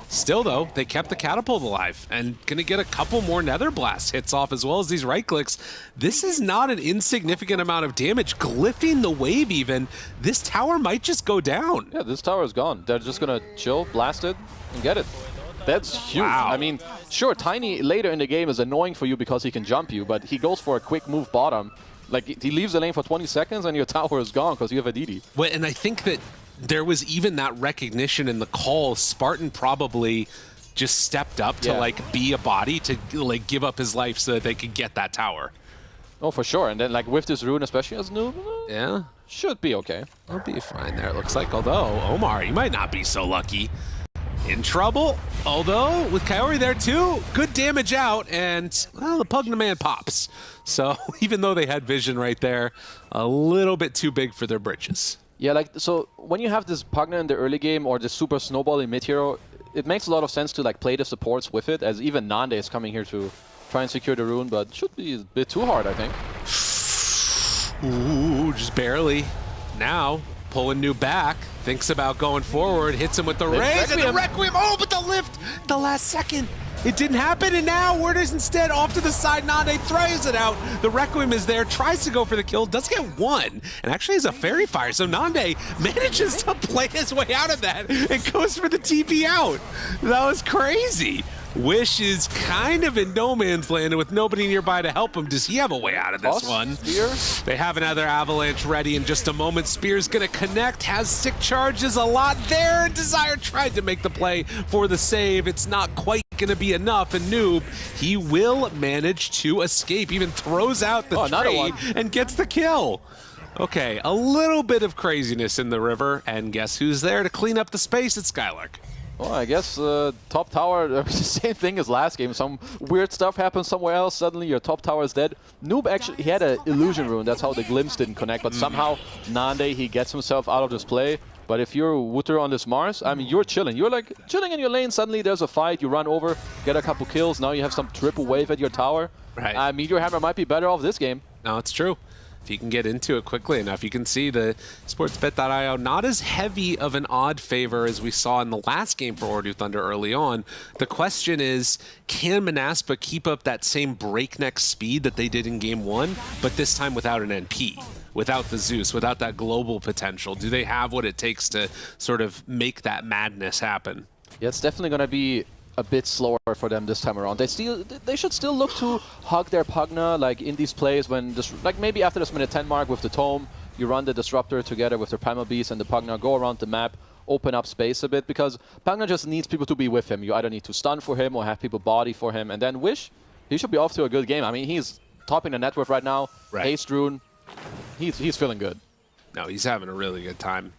Still, though, they kept the Catapult alive and going to get a couple more Nether Blast hits off as well as these right clicks. This is not an insignificant amount of damage. Glyphing the wave even. This tower might just go down. Yeah, this tower is gone. They're just going to chill, blast it, and get it. That's huge. Wow. I mean, sure, Tiny later in the game is annoying for you because he can jump you, but he goes for a quick move bottom. Like, he leaves the lane for 20 seconds and your tower is gone because you have a DD. Well, and I think that there was even that recognition in the call. Spartan probably just stepped up to like be a body to like give up his life so that they could get that tower. Oh, for sure. And then like with this rune, especially as noob, yeah, should be okay. I'll be fine there, it looks like. Although Omar, he might not be so lucky. In trouble. Although with Kaori there too, good damage out, and well, the Pugna man pops. So even though they had vision right there, a little bit too big for their britches. Yeah, like, so when you have this Pugna in the early game or this super snowballing mid hero, it makes a lot of sense to like play the supports with it, as even Nande is coming here to try and secure the rune, but it should be a bit too hard, I think. Ooh, just barely. Now, pulling Noob back, thinks about going forward, hits him with the raise and the Requiem. Oh, but the lift, the last second. It didn't happen, and now Worders instead off to the side. Nande throws it out. The Requiem is there, tries to go for the kill, does get one, and actually has a Fairy Fire. So Nande manages to play his way out of that and goes for the TP out. That was crazy. Wish is kind of in no man's land, and with nobody nearby to help him, does he have a way out of this one? Spear? They have another Avalanche ready in just a moment. Spear's gonna connect, has sick charges, a lot there, and Desire tried to make the play for the save. It's not quite gonna be enough, and Noob, he will manage to escape, even throws out the tree and gets the kill. Okay, a little bit of craziness in the river, and guess who's there to clean up the space? It's Skylark. Well, I guess top tower, the same thing as last game. Some weird stuff happens somewhere else. Suddenly your top tower is dead. Noob actually, he had an illusion rune. That's how the glimpse didn't connect. But somehow Nande, he gets himself out of this play. But if you're Wooter on this Mars, I mean, you're chilling. You're like chilling in your lane. Suddenly there's a fight. You run over, get a couple kills. Now you have some triple wave at your tower. Right. Meteor Hammer might be better off this game. No, it's true. If you can get into it quickly enough, you can see the sportsbet.io not as heavy of an odd favor as we saw in the last game for Ooredoo Thunder early on. The question is, can Monaspa keep up that same breakneck speed that they did in game 1, but this time without an NP, without the Zeus, without that global potential? Do they have what it takes to sort of make that madness happen? Yeah, it's definitely going to be a bit slower for them this time around. They should still look to hug their Pugna, like in these plays when like maybe after this minute 10 mark with the Tome, you run the Disruptor together with their Primal Beast and the Pugna, go around the map, open up space a bit, because Pugna just needs people to be with him. You either need to stun for him or have people body for him, and then Wish, he should be off to a good game. I mean, he's topping the net worth right now. Right. Haste Rune, he's feeling good. No, he's having a really good time.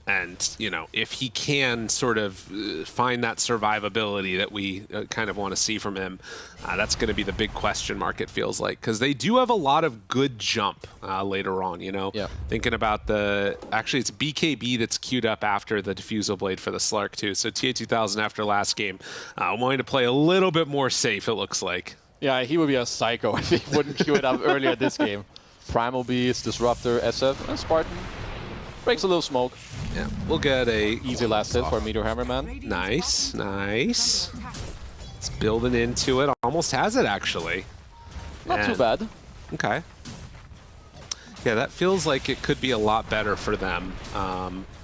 And, you know, if he can sort of find that survivability that we kind of want to see from him, that's going to be the big question mark, it feels like. Because they do have a lot of good jump later on, you know? Yeah. Thinking about the... Actually, it's BKB that's queued up after the Diffusal Blade for the Slark, too. So TA2000 after last game, wanting to play a little bit more safe, it looks like. Yeah, he would be a psycho if he wouldn't queue it up earlier this game. Primal Beast, Disruptor, SF, and Spartan. Breaks a little smoke. Yeah, we'll get a... Easy last hit for Meteor Hammer, man. Nice, nice. It's building into it. Almost has it, actually. Not too bad. Okay. Yeah, that feels like it could be a lot better for them.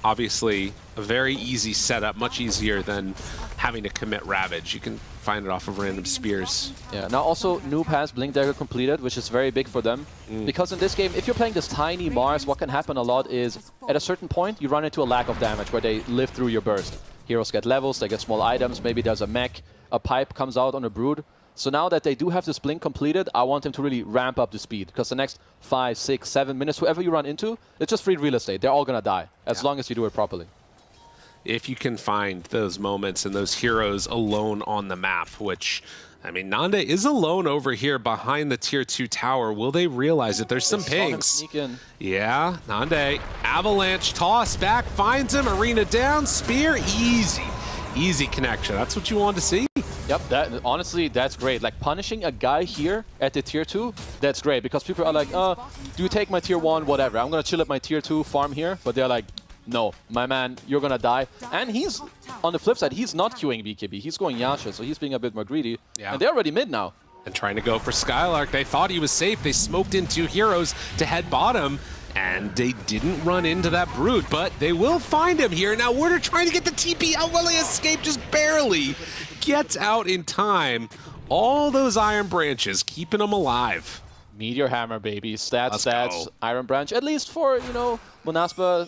Obviously, a very easy setup, much easier than having to commit Ravage. You can find it off of random spears. Yeah, now also Noob has Blink Dagger completed, which is very big for them. Because in this game, if you're playing this tiny Mars, what can happen a lot is, at a certain point, you run into a lack of damage where they live through your burst. Heroes get levels, they get small items, maybe there's a mech, a pipe comes out on a Brood. So now that they do have this Blink completed, I want them to really ramp up the speed, because the next 5, 6, 7 minutes, whoever you run into, it's just free real estate. They're all gonna die, as long as you do it properly. If you can find those moments and those heroes alone on the map, which, I mean, Nande is alone over here behind the tier 2 tower. Will they realize it? There's some pings. Yeah, Nande, Avalanche toss back, finds him, Arena down, Spear, easy. Easy connection. That's what you want to see. Yep, honestly, that's great. Like, punishing a guy here at the tier 2, that's great, because people are like, do you take my tier 1, whatever. I'm gonna chill at my tier 2 farm here, but they're like, no, my man, you're gonna die. And he's, on the flip side, he's not queuing BKB. He's going Yasha, so he's being a bit more greedy. Yeah. And they're already mid now. And trying to go for Skylark. They thought he was safe. They smoked in 2 heroes to head bottom, and they didn't run into that Brood, but they will find him here. Now, Werder trying to get the TP out. Will he escape? Just barely gets out in time. All those Iron Branches keeping him alive. Meteor Hammer, baby. Stats, Iron Branch. At least for, you know, Monaspa,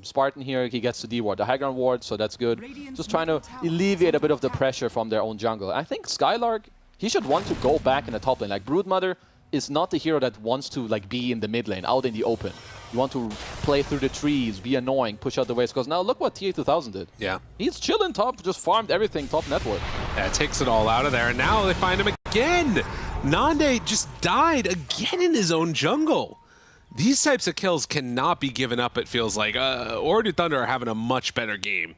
Spartan here, he gets the D ward, the high ground ward, so that's good. Just trying to alleviate a bit of the pressure from their own jungle. I think Skylark, he should want to go back in the top lane. Like, Broodmother is not the hero that wants to, like, be in the mid lane, out in the open. You want to play through the trees, be annoying, push out the waves, because now look what TA2000 did. Yeah. He's chilling top, just farmed everything, top network. Yeah, takes it all out of there, and now they find him again. Nande just died again in his own jungle. These types of kills cannot be given up, it feels like. Ooredoo Thunder are having a much better game.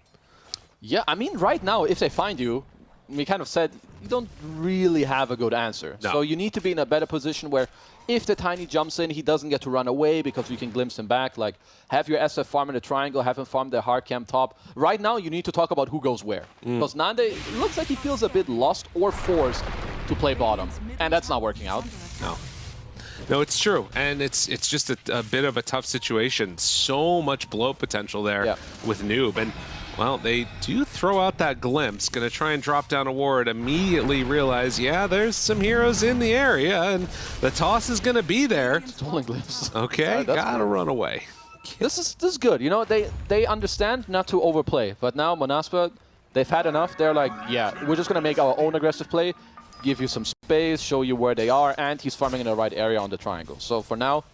Yeah, I mean, right now, if they find you, we kind of said, you don't really have a good answer. No. So you need to be in a better position where if the Tiny jumps in, he doesn't get to run away because we can glimpse him back. Like, have your SF farm in the triangle, have him farm the hard camp top. Right now, you need to talk about who goes where. Because Nande looks like he feels a bit lost or forced to play bottom. And that's not working out. No. No, it's true, and it's just a bit of a tough situation. So much blow potential there with Noob, and well, they do throw out that glimpse. Gonna try and drop down a ward. Immediately realize, yeah, there's some heroes in the area, and the toss is gonna be there. Stolen glimpse. Okay, gotta run away. This is good. You know, they understand not to overplay, but now Monaspa, they've had enough. They're like, yeah, we're just gonna make our own aggressive play. Give you some space, show you where they are, and he's farming in the right area on the triangle. So for now,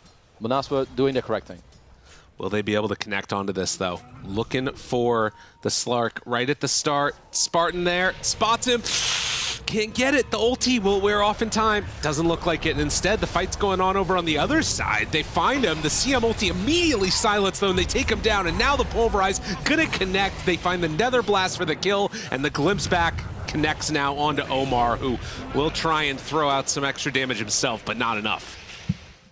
Monaspa doing the correct thing. Will they be able to connect onto this, though? Looking for the Slark right at the start. Spartan there, spots him. Can't get it. The ulti will wear off in time. Doesn't look like it. And instead, the fight's going on over on the other side. They find him. The CM ulti immediately silenced, though, and they take him down. And now the Pulverize gonna connect. They find the Nether Blast for the kill, and the Glimpse back connects now onto Omar, who will try and throw out some extra damage himself, but not enough.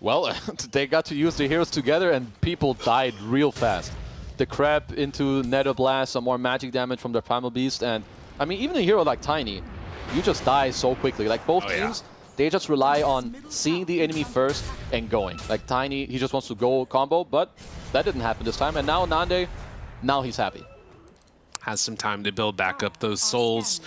Well, they got to use the heroes together, and people died real fast. The Crab into Nether Blast, some more magic damage from the Primal Beast, and I mean, even a hero like Tiny, you just die so quickly. Like, both teams, they just rely on seeing the enemy first and going. Like, Tiny, he just wants to go combo, but that didn't happen this time, and now Nande, now he's happy. Has some time to build back up those souls,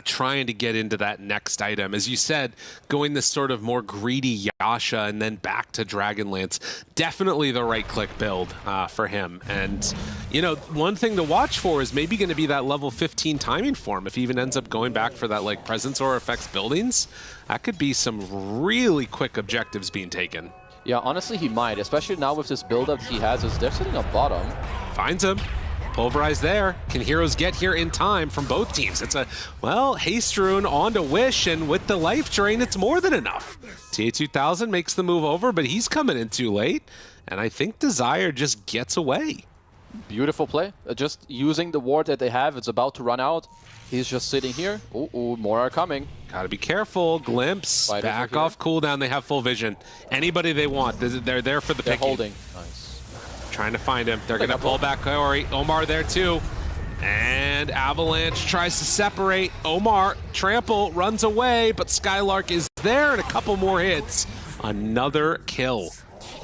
trying to get into that next item. As you said, going this sort of more greedy Yasha and then back to Dragonlance. Definitely the right-click build for him. And, you know, one thing to watch for is maybe going to be that level 15 timing form. If he even ends up going back for that, like, presence or effects buildings, that could be some really quick objectives being taken. Yeah, honestly, he might, especially now with this build-up he has, as they're sitting up bottom. Finds him. Pulverize there. Can heroes get here in time from both teams? It's a, well, Haste Rune onto Wish, and with the life drain, it's more than enough. TA2000 makes the move over, but he's coming in too late, and I think Desire just gets away. Beautiful play. Just using the ward that they have. It's about to run out. He's just sitting here. Ooh, more are coming. Gotta be careful. Glimpse. Fighters back off cooldown. They have full vision. Anybody they want. They're there for the picking. They're holding. Nice. Trying to find him. They're going to pull back Kaori. Omar there too. And Avalanche tries to separate. Omar, trample, runs away, but Skylark is there, and a couple more hits. Another kill.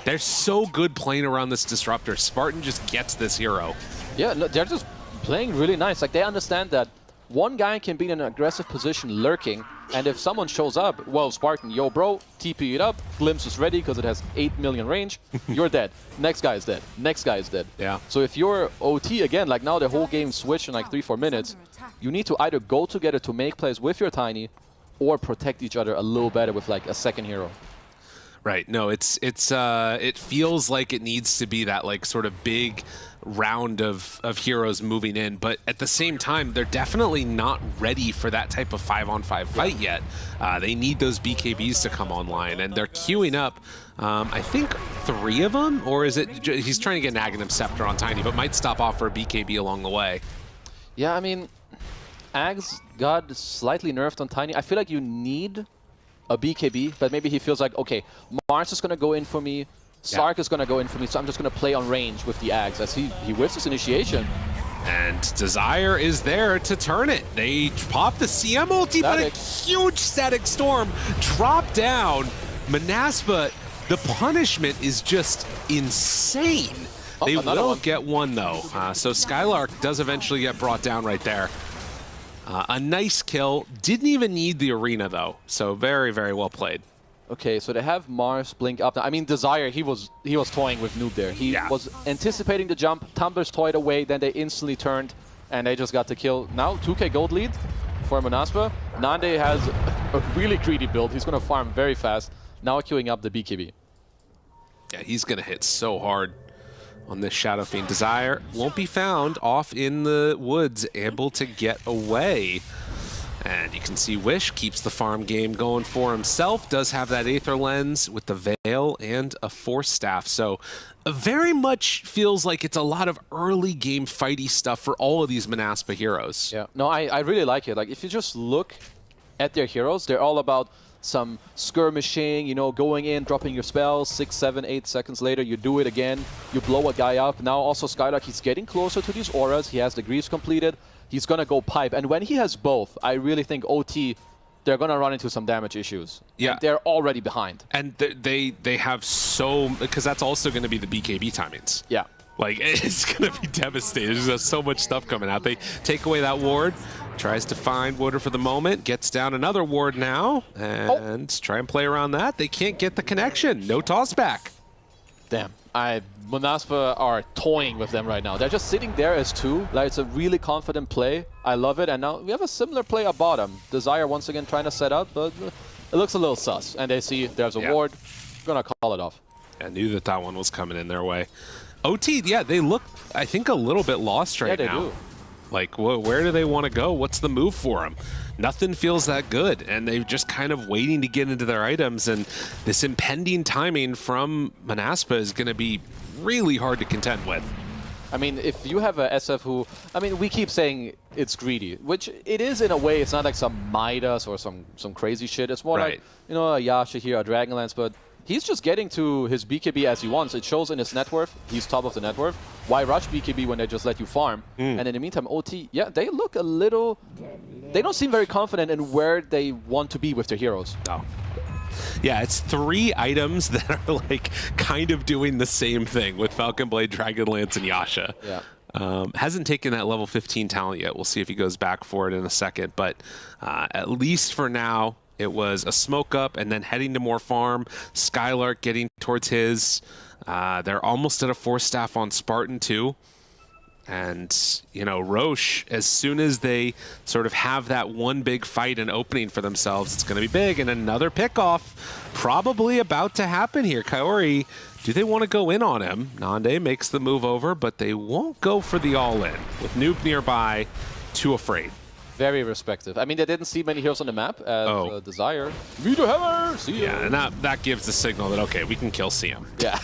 They're so good playing around this Disruptor. Spartan just gets this hero. Yeah, no, they're just playing really nice. Like, they understand that one guy can be in an aggressive position lurking, and if someone shows up, well, Spartan, yo bro, TP it up, Glimpse is ready because it has 8 million range, you're dead. Next guy is dead. Next guy is dead. Yeah. So if you're OT again, like now the whole game switched in like 3-4 minutes, you need to either go together to make plays with your Tiny or protect each other a little better with like a second hero. Right. No, it feels like it needs to be that like sort of big round of heroes moving in, but at the same time, they're definitely not ready for that type of 5-on-5 fight yet. They need those BKBs to come online, and they're queuing up, I think 3 of them, or is it, he's trying to get an Aghanim Scepter on Tiny, but might stop off for a BKB along the way. Yeah, I mean, Ags got slightly nerfed on Tiny. I feel like you need a BKB, but maybe he feels like, okay, Mars is going to go in for me, Slark is going to go in for me, so I'm just going to play on range with the Ags as he whiffs his initiation. And Desire is there to turn it. They pop the CM ulti, but a huge Static Storm drop down. Monaspa, the punishment is just insane. They will get one, though. So Skylark does eventually get brought down right there. A nice kill. Didn't even need the arena, though. So very, very well played. Okay, so they have Mars blink up. I mean, Desire, he was toying with Noob there. He was anticipating the jump. Tumblers toyed away, then they instantly turned, and they just got the kill. Now, 2k gold lead for Monaspa. Nande has a really greedy build. He's going to farm very fast. Now queuing up the BKB. Yeah, he's going to hit so hard on this Shadow Fiend. Desire won't be found off in the woods, able to get away. And you can see Wish keeps the farm game going for himself, does have that Aether Lens with the Veil and a Force Staff. So very much feels like it's a lot of early game fighty stuff for all of these Monaspa heroes. Yeah, no, I really like it. Like, if you just look at their heroes, they're all about some skirmishing, you know, going in, dropping your spells, 6, 7, 8 seconds later, you do it again, you blow a guy up. Now also Skylark, he's getting closer to these auras, he has the Greaves completed, he's gonna go pipe. And when he has both, I really think OT, they're gonna run into some damage issues. Yeah. And they're already behind. And they have so, because that's also going to be the BKB timings. Yeah. Like, it's going to be devastating. There's so much stuff coming out. They take away that ward, tries to find water for the moment, gets down another ward now, and try and play around that. They can't get the connection. No toss back. Damn. Monaspa are toying with them right now. They're just sitting there as two. Like, it's a really confident play. I love it. And now we have a similar play at bottom. Desire once again trying to set up, but it looks a little sus. And they see there's a ward. Gonna call it off. I knew that that one was coming in their way. OT, yeah, they look, I think, a little bit lost right now. Yeah, they do. Like, where do they want to go? What's the move for them? Nothing feels that good, and they're just kind of waiting to get into their items, and this impending timing from Monaspa is going to be really hard to contend with. I mean, if you have a SF who... I mean, we keep saying it's greedy, which it is in a way. It's not like some Midas or some crazy shit. It's more like, you know, a Yasha here, a Dragonlance, but he's just getting to his BKB as he wants. It shows in his net worth. He's top of the net worth. Why rush BKB when they just let you farm? And in the meantime, OT, yeah, they look a little... They don't seem very confident in where they want to be with their heroes. No. Yeah, it's 3 items that are like kind of doing the same thing with Falcon Blade, Dragonlance, and Yasha. Yeah. Hasn't taken that level 15 talent yet. We'll see if he goes back for it in a second. But at least for now, it was a smoke up and then heading to more farm. Skylark getting towards his. They're almost at a Force Staff on Spartan too. And, you know, Roche, as soon as they sort of have that one big fight and opening for themselves, it's going to be big. And another pickoff probably about to happen here. Kaori, do they want to go in on him? Nande makes the move over, but they won't go for the all-in. With Noob nearby, too afraid. Very respective. I mean, they didn't see many heroes on the map as Desire. Meteor Hammer! See ya! Yeah, and that gives the signal that, okay, we can kill CM. Yeah.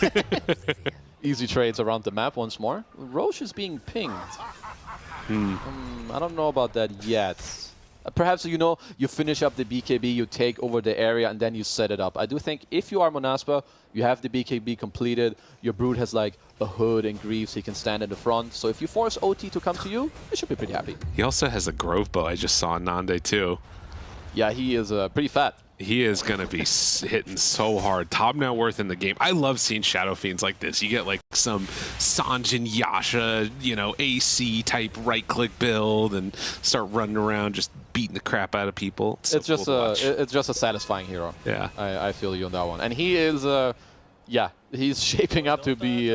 Easy trades around the map once more. Roche is being pinged. I don't know about that yet. Perhaps, you know, you finish up the BKB, you take over the area, and then you set it up. I do think if you are Monaspa, you have the BKB completed, your Brood has like a hood and Greaves, he can stand in the front. So if you force OT to come to you, you should be pretty happy. He also has a Grove Bow I just saw in Nande too. Yeah, he is pretty fat. He is going to be hitting so hard. Top net worth in the game. I love seeing Shadow Fiends like this. You get like some Sanjin Yasha, you know, AC type right-click build and start running around just beating the crap out of people. It's just a satisfying hero. Yeah. I feel you on that one. And he is, yeah, he's shaping up to be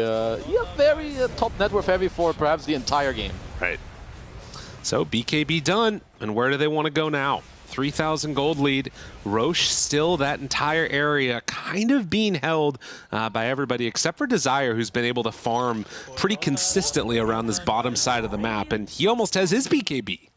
very top net worth heavy for perhaps the entire game. Right. So BKB done. And where do they want to go now? 3,000 gold lead. Roche still that entire area kind of being held by everybody except for Desire, who's been able to farm pretty consistently around this bottom side of the map, and he almost has his BKB.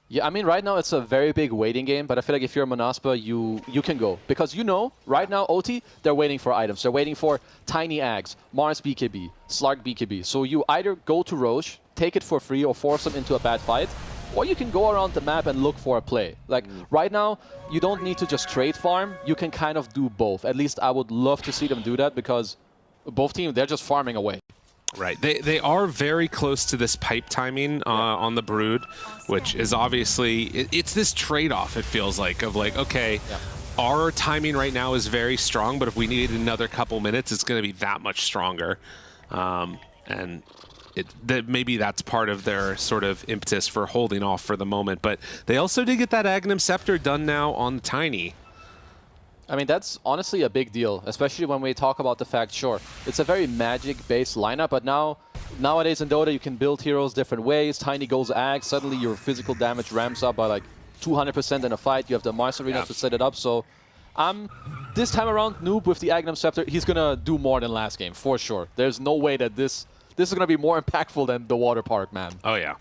Yeah, I mean, right now it's a very big waiting game, but I feel like if you're Monaspa, you can go. Because you know, right now, OT, they're waiting for items. They're waiting for Tiny Ags, Mars BKB, Slark BKB. So you either go to Roche, take it for free, or force them into a bad fight, or you can go around the map and look for a play. Like, right now, you don't need to just trade farm. You can kind of do both. At least I would love to see them do that, because both teams, they're just farming away. Right. They are very close to this pipe timing on the Brood, which is obviously... It's this trade-off, it feels like, of like, okay, our timing right now is very strong, but if we need another couple minutes, it's going to be that much stronger. And... maybe that's part of their sort of impetus for holding off for the moment. But they also did get that Agnum Scepter done now on the Tiny. I mean, that's honestly a big deal, especially when we talk about the fact, sure, it's a very magic-based lineup, but nowadays in Dota, you can build heroes different ways. Tiny goes Ag, suddenly your physical damage ramps up by like 200% in a fight. You have the Mars Arena to set it up, so this time around, Noob with the Agnum Scepter, he's going to do more than last game, for sure. There's no way that this is going to be more impactful than the water park, man. Oh, yeah.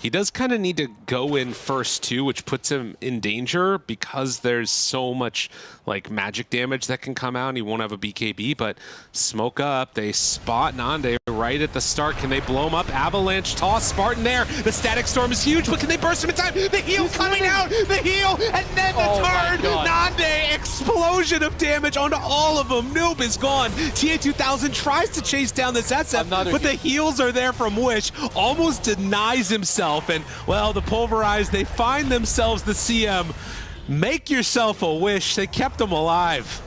He does kind of need to go in first too, which puts him in danger because there's so much like magic damage that can come out and he won't have a BKB, but smoke up. They spot Nande right at the start. Can they blow him up? Avalanche toss, Spartan there. The static storm is huge, but can they burst him in time? The heal coming out, the heal, and then the turn. Nande, explosion of damage onto all of them. Noob is gone. TA2000 tries to chase down this SF, but the heals are there from Wish. Almost denies himself. And, well, the Pulverized, they find themselves the CM. Make yourself a wish. They kept him alive.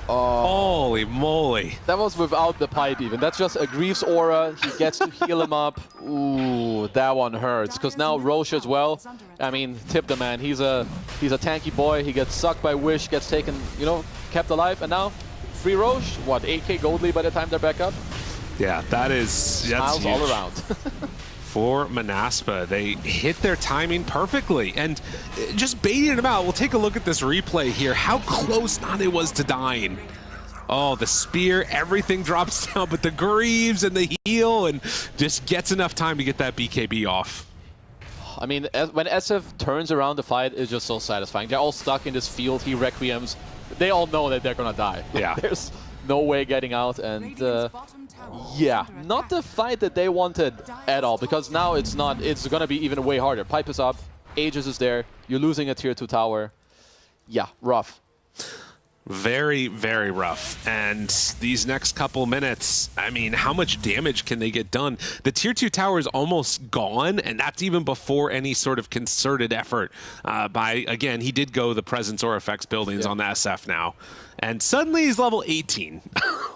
Holy moly. That was without the pipe even. That's just a Greaves aura. He gets to heal him up. Ooh, that one hurts. Because now Roche as well. I mean, tip the man. He's a tanky boy. He gets sucked by Wish, gets taken, you know, kept alive. And now, free Roche. What, 8k gold lead by the time they're back up? Yeah, that's Smiles all around. For Monaspa, they hit their timing perfectly and just baiting him out. We'll take a look at this replay here. How close Nande was to dying. Oh, the spear, everything drops down, but the Greaves and the heal and just gets enough time to get that BKB off. I mean, when SF turns around the fight, it's just so satisfying. They're all stuck in this field. He requiems. They all know that they're gonna die. Yeah. There's no way getting out, and yeah, not the fight that they wanted at all, because now it's gonna be even way harder. Pipe is up, Aegis is there, you're losing a tier 2 tower. Yeah, rough. Very, very rough. And these next couple minutes, I mean, how much damage can they get done? The tier 2 tower is almost gone, and that's even before any sort of concerted effort by, again, he did go the presence or effects buildings on the SF now. And suddenly he's level 18.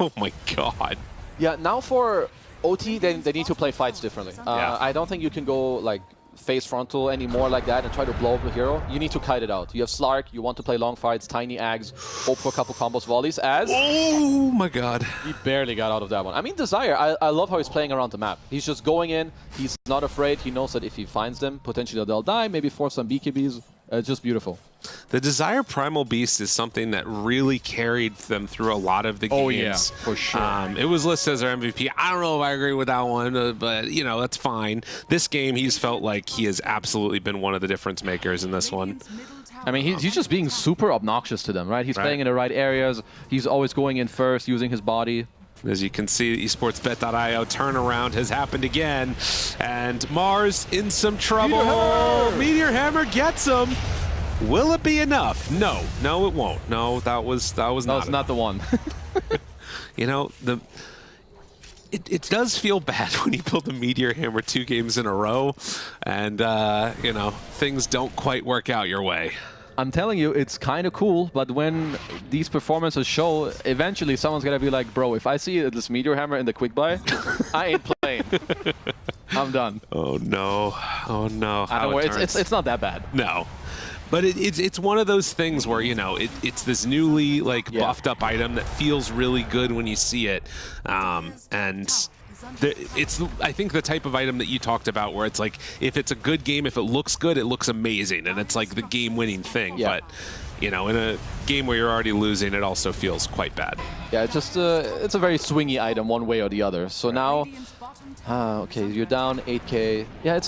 Oh my god. Yeah, now for OT, they need to play fights differently. I don't think you can go like face frontal anymore like that and try to blow up the hero. You need to kite it out. You have Slark, you want to play long fights, tiny Ags, hope for a couple combos, volleys, as... Oh my god. He barely got out of that one. I mean, Desire, I love how he's playing around the map. He's just going in, he's not afraid, he knows that if he finds them, potentially they'll die, maybe force some BKBs. Just beautiful. The Desire Primal Beast is something that really carried them through a lot of the games. Oh yeah, for sure. It was listed as their MVP. I don't know if I agree with that one, but you know, that's fine. This game, he's felt like he has absolutely been one of the difference makers in this one. I mean, he's just being super obnoxious to them, right? He's playing in the right areas. He's always going in first, using his body. As you can see, esportsbet.io turnaround has happened again. And Mars in some trouble. Meteor Hammer gets him. Will it be enough? No. No, it won't. No, that was not the one. You know, it does feel bad when you pull the Meteor Hammer 2 games in a row and, you know, things don't quite work out your way. I'm telling you, it's kind of cool, but when these performances show, eventually someone's gonna be like, bro, if I see this Meteor Hammer in the quick buy, I ain't playing. I'm done. Oh no. Oh no. I don't know, it's not that bad. No. But it's one of those things where, you know, it's this newly like buffed up item that feels really good when you see it. And it's, I think, the type of item that you talked about where it's like, if it's a good game, if it looks good, it looks amazing. And it's like the game-winning thing. Yeah. But, you know, in a game where you're already losing, it also feels quite bad. Yeah, it's just it's a very swingy item one way or the other. So now, okay, you're down 8k. Yeah,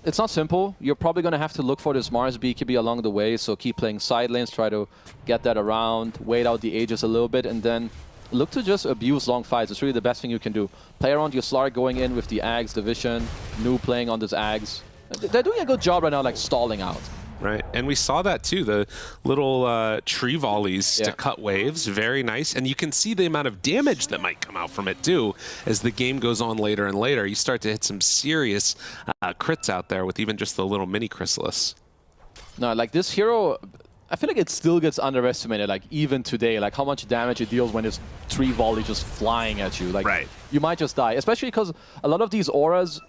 it's not simple. You're probably going to have to look for this Mars BKB along the way. So keep playing side lanes, try to get that around, wait out the Aegis a little bit, and then look to just abuse long fights. It's really the best thing you can do. Play around your Slark going in with the Ags, the Vision, New playing on this Ags. They're doing a good job right now, like stalling out. Right, and we saw that too, the little tree volleys to cut waves, very nice. And you can see the amount of damage that might come out from it too. As the game goes on later and later, you start to hit some serious crits out there with even just the little mini Chrysalis. No, like this hero, I feel like it still gets underestimated, like even today, like how much damage it deals when it's tree volley just flying at you. Like you might just die, especially because a lot of these auras,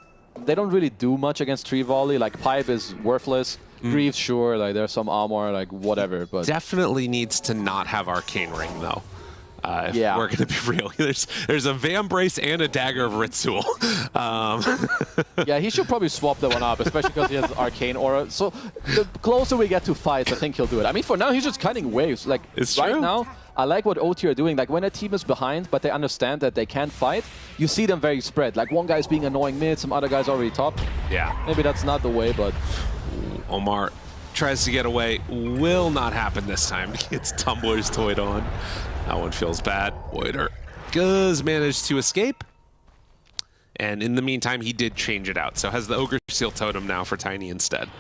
they don't really do much against tree volley. Like Pipe is worthless. Greaves, sure, like there's some armor, like whatever, but definitely needs to not have Arcane Ring though. If we're gonna be real, there's a Vambrace and a Dagger of Ritsul. Yeah, he should probably swap that one up, especially because he has Arcane Aura. So the closer we get to fights, I think he'll do it. I mean, for now, he's just cutting waves. Like right now, I like what OT are doing. Like when a team is behind, but they understand that they can't fight, you see them very spread. Like one guy's being annoying mid, some other guy's already top. Yeah. Maybe that's not the way, but... Omar tries to get away. Will not happen this time. Gets Tumblr's toyed on. That one feels bad. Voider does manage to escape. And in the meantime, he did change it out. So has the Ogre Seal Totem now for Tiny instead.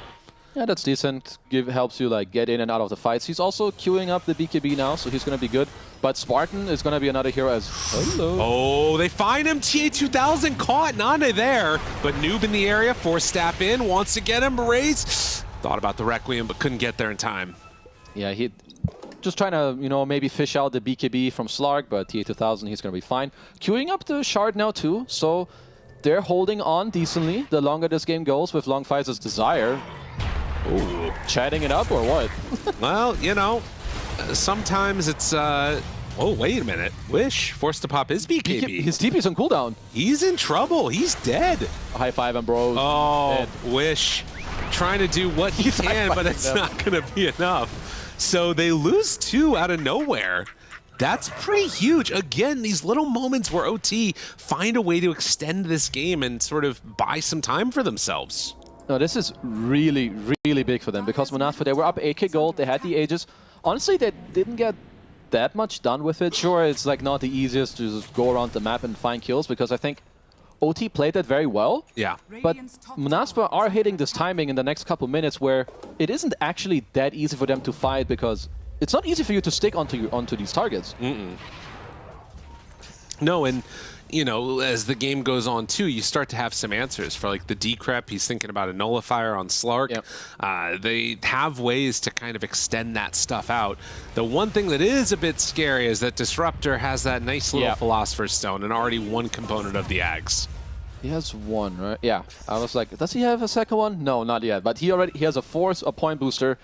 Yeah, that's decent. Helps you like get in and out of the fights. He's also queuing up the BKB now, so he's going to be good. But Spartan is going to be another hero as... Hello. Oh, they find him. TA2000 caught Nande there. But Noob in the area, force staff in, wants to get him. Berets thought about the Requiem, but couldn't get there in time. Yeah, he just trying to, you know, maybe fish out the BKB from Slark, but TA2000, he's going to be fine. Queuing up the Shard now too, so they're holding on decently the longer this game goes with long fights as Desire. Ooh, chatting it up or what? Well, you know, sometimes it's... oh, wait a minute. Wish forced to pop his BKB. His TP's on cooldown. He's in trouble. He's dead. High five him, bro. Oh, dead. Wish trying to do what he can, but it's not going to be enough. So they lose 2 out of nowhere. That's pretty huge. Again, these little moments where OT find a way to extend this game and sort of buy some time for themselves. No, this is really, really big for them because Monaspa, they were up 8k gold, they had the Aegis. Honestly, they didn't get that much done with it. Sure, it's like not the easiest to just go around the map and find kills because I think OT played that very well. Yeah. But Monaspa are hitting this timing in the next couple minutes where it isn't actually that easy for them to fight because it's not easy for you to stick onto these targets. No, and you know, as the game goes on too, you start to have some answers for like the Decrep. He's thinking about a nullifier on Slark. Yep. They have ways to kind of extend that stuff out. The one thing that is a bit scary is that Disruptor has that nice little Philosopher's Stone and already one component of the Ags. He has one, right? Yeah. I was like, does he have a second one? No, not yet. But he has a point booster.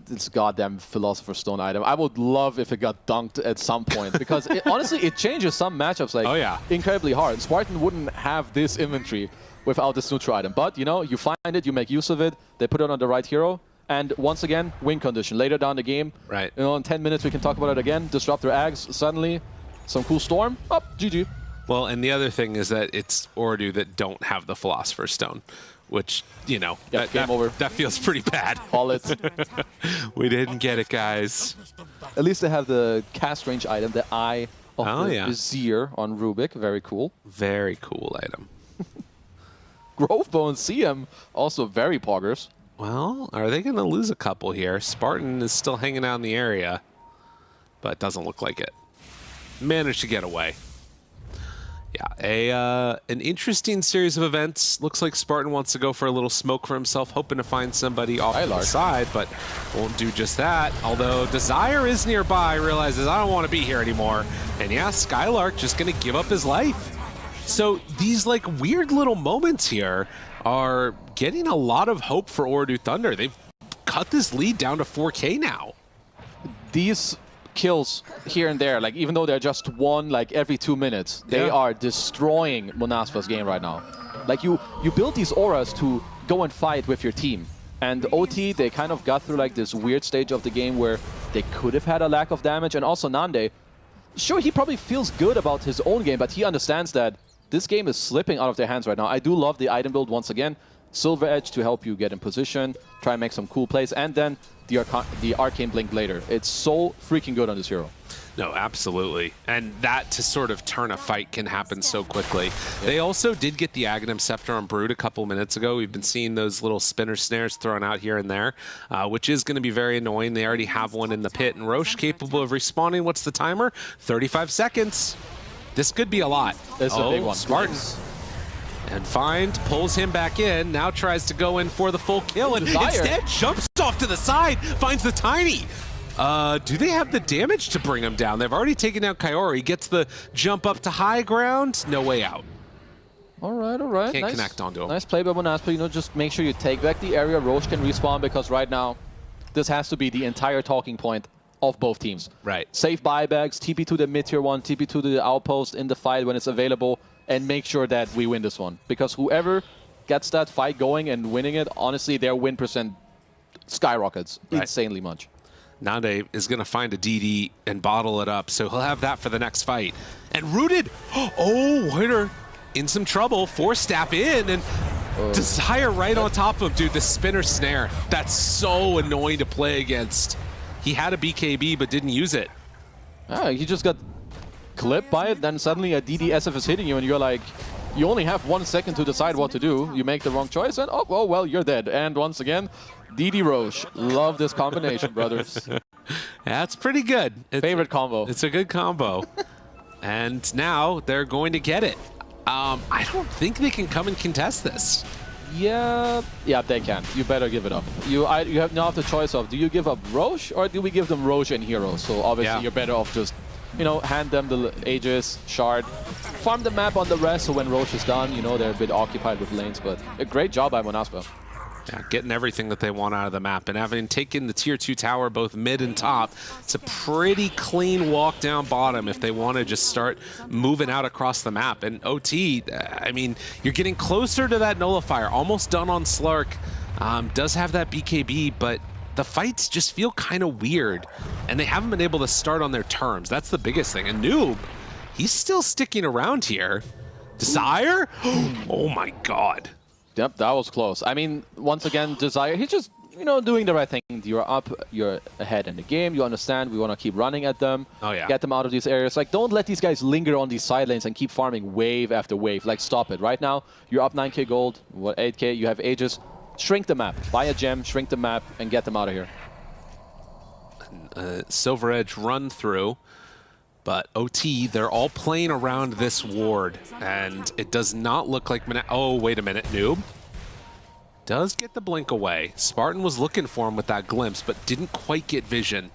This goddamn Philosopher's Stone item. I would love if it got dunked at some point because honestly, it changes some matchups like incredibly hard. Spartan wouldn't have this inventory without this neutral item. But, you know, you find it, you make use of it, they put it on the right hero, and once again, win condition. Later down the game, right? You know, in 10 minutes we can talk about it again. Disruptor Ags, suddenly, some cool storm, up, GG. Well, and the other thing is that it's Ooredoo that don't have the Philosopher's Stone, which, you know, that feels pretty bad. Call it. We didn't get it, guys. At least they have the cast range item, the Eye of the Vizier on Rubick. Very cool. Very cool item. Grovebone CM, also very poggers. Well, are they going to lose a couple here? Spartan is still hanging out in the area, but it doesn't look like it. Managed to get away. Yeah, an interesting series of events. Looks like Spartan wants to go for a little smoke for himself, hoping to find somebody off to the side, but won't do just that. Although Desire is nearby, realizes I don't want to be here anymore. And yeah, Skylark just going to give up his life. So these like weird little moments here are getting a lot of hope for Ooredoo Thunder. They've cut this lead down to 4K now. These kills here and there, like even though they're just one like every 2 minutes, they are destroying Monaspa's game right now. Like you build these auras to go and fight with your team. And OT, they kind of got through like this weird stage of the game where they could have had a lack of damage. And also Nande, sure, he probably feels good about his own game, but he understands that this game is slipping out of their hands right now. I do love the item build once again. Silver Edge to help you get in position, try and make some cool plays, and then the Arcane Blink later. It's so freaking good on this hero. No, absolutely. And that to sort of turn a fight can happen so quickly. They also did get the Aghanim Scepter on Brood a couple minutes ago. We've been seeing those little spinner snares thrown out here and there, which is going to be very annoying. They already have one in the pit, and Roche capable of respawning. What's the timer? 35 seconds. This could be a lot. It's a big one. Spartan. And Fiend pulls him back in, now tries to go in for the full kill, and instead jumps off to the side, finds the Tiny. Do they have the damage to bring him down? They've already taken out Kaori, gets the jump up to high ground, no way out. All right. Can't connect onto him. Nice play by Monaspa, you know, just make sure you take back the area. Roche can respawn because right now, this has to be the entire talking point of both teams. Right. Safe buybacks, TP to the mid-tier one, TP to the outpost in the fight when it's available, and make sure that we win this one. Because whoever gets that fight going and winning it, honestly, their win percent skyrockets insanely much. Nande is going to find a DD and bottle it up, so he'll have that for the next fight. And Rooted, oh, Wider in some trouble, Force Staff in, and Desire right on top of him. Dude, the spinner snare, that's so annoying to play against. He had a BKB, but didn't use it. He just got clipped by it, then suddenly a DDSF is hitting you, and you're like, you only have 1 second to decide what to do. You make the wrong choice, and oh, well, you're dead. And once again, DD Roche. Love this combination, brothers. That's pretty good. Favorite combo. It's a good combo. And now they're going to get it. I don't think they can come and contest this. Yeah, they can. You better give it up. You have now the choice of, do you give up Roche or do we give them Roche and Heroes? So obviously you're better off just, hand them the Aegis, Shard, farm the map on the rest, so when Roche is done, they're a bit occupied with lanes, but a great job by Monaspa. Yeah, getting everything that they want out of the map, and having taken the tier 2 tower both mid and top, it's a pretty clean walk down bottom if they want to just start moving out across the map. And OT, I mean, you're getting closer to that nullifier, almost done on Slark. Does have that BKB, but the fights just feel kind of weird, and they haven't been able to start on their terms. That's the biggest thing. And Noob, he's still sticking around here. Desire? Oh my god. Yep, that was close. I mean, once again, Desire, he's just, doing the right thing. You're up, you're ahead in the game, you understand, we want to keep running at them, get them out of these areas. Like, don't let these guys linger on these side lanes and keep farming wave after wave. Like, stop it. Right now, you're up 9k gold, 8k, you have Aegis. Shrink the map, buy a gem, shrink the map, and get them out of here. Silver Edge run through. But OT, they're all playing around this ward, and it does not look like... Oh, wait a minute, Noob. Does get the blink away. Spartan was looking for him with that glimpse, but didn't quite get vision.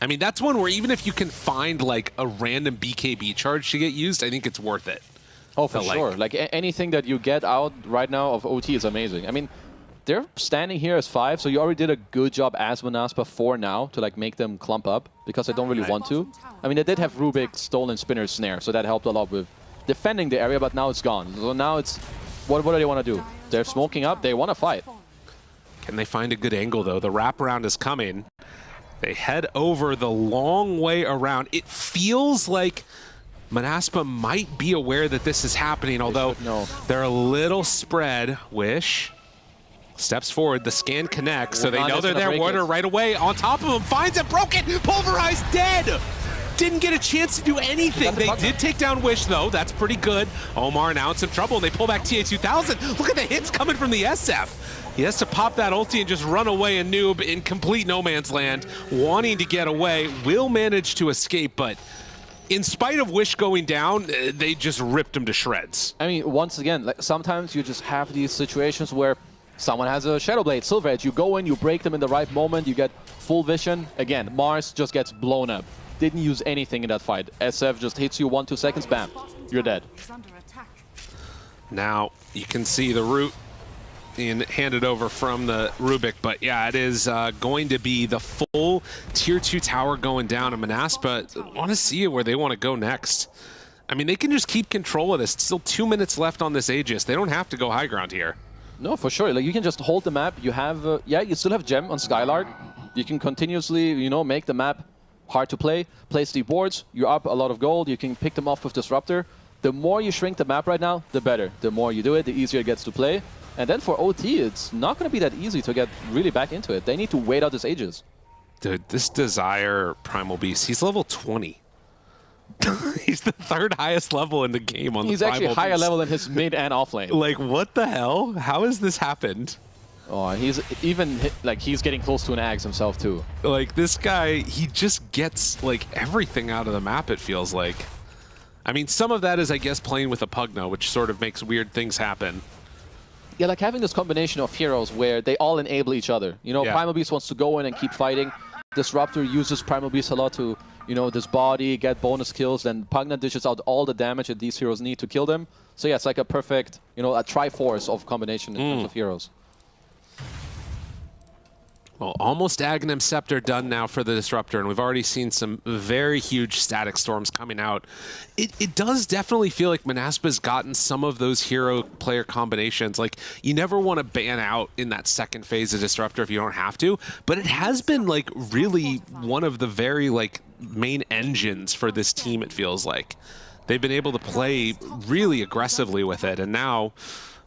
I mean, that's one where even if you can find, like, a random BKB charge to get used, I think it's worth it. Oh, for sure. Like, anything that you get out right now of OT is amazing. I mean, they're standing here as 5, so you already did a good job as Monaspa for now to make them clump up, because they don't really want to. I mean, they did have Rubick, Stolen, Spinner, Snare, so that helped a lot with defending the area, but now it's gone. So now it's, what do they want to do? They're smoking up, they want to fight. Can they find a good angle, though? The wraparound is coming. They head over the long way around. It feels like Monaspa might be aware that this is happening, although they're a little spread. Wish steps forward, the scan connects, so they know they're there. Warder right away, on top of him, finds it, broken, pulverized, dead! Didn't get a chance to do anything. They did take down Wish, though. That's pretty good. Omar now in some trouble, and they pull back TA2000. Look at the hits coming from the SF. He has to pop that ulti and just run away, and Noob in complete no man's land, wanting to get away, will manage to escape, but in spite of Wish going down, they just ripped him to shreds. I mean, once again, sometimes you just have these situations where someone has a Shadow Blade, Silver Edge, you go in, you break them in the right moment, you get full vision. Again, Mars just gets blown up. Didn't use anything in that fight. SF just hits you 1-2 seconds, bam, you're dead. Now, you can see the root handed over from the Rubick, but yeah, it is going to be the full tier 2 tower going down, and Monaspa want to see where they want to go next. I mean, they can just keep control of this. Still 2 minutes left on this Aegis. They don't have to go high ground here. No, for sure. Like, you can just hold the map. You have, you still have Gem on Skylark. You can continuously, make the map hard to play. Place the boards. You're up a lot of gold. You can pick them off with Disruptor. The more you shrink the map right now, the better. The more you do it, the easier it gets to play. And then for OT, it's not going to be that easy to get really back into it. They need to wait out this Aegis. Dude, this Desire Primal Beast, he's level 20. He's the 3rd highest level in the game on the Primal Beast. He's actually higher level than his mid and off lane. Like, what the hell? How has this happened? Oh, he's even, he's getting close to an Axe himself, too. Like, this guy, he just gets, everything out of the map, it feels like. I mean, some of that is, I guess, playing with a Pugna, which sort of makes weird things happen. Yeah, like having this combination of heroes where they all enable each other. Primal Beast wants to go in and keep fighting. Disruptor uses Primal Beast a lot to, this body, get bonus kills, and Pugna dishes out all the damage that these heroes need to kill them. So yeah, it's like a perfect, a Triforce of combination in terms of heroes. Well, almost Aghanim Scepter done now for the Disruptor, and we've already seen some very huge static storms coming out. It does definitely feel like Monaspa's gotten some of those hero player combinations. Like, you never want to ban out in that second phase of Disruptor if you don't have to, but it has been like really one of the very like main engines for this team, it feels like. They've been able to play really aggressively with it, and now,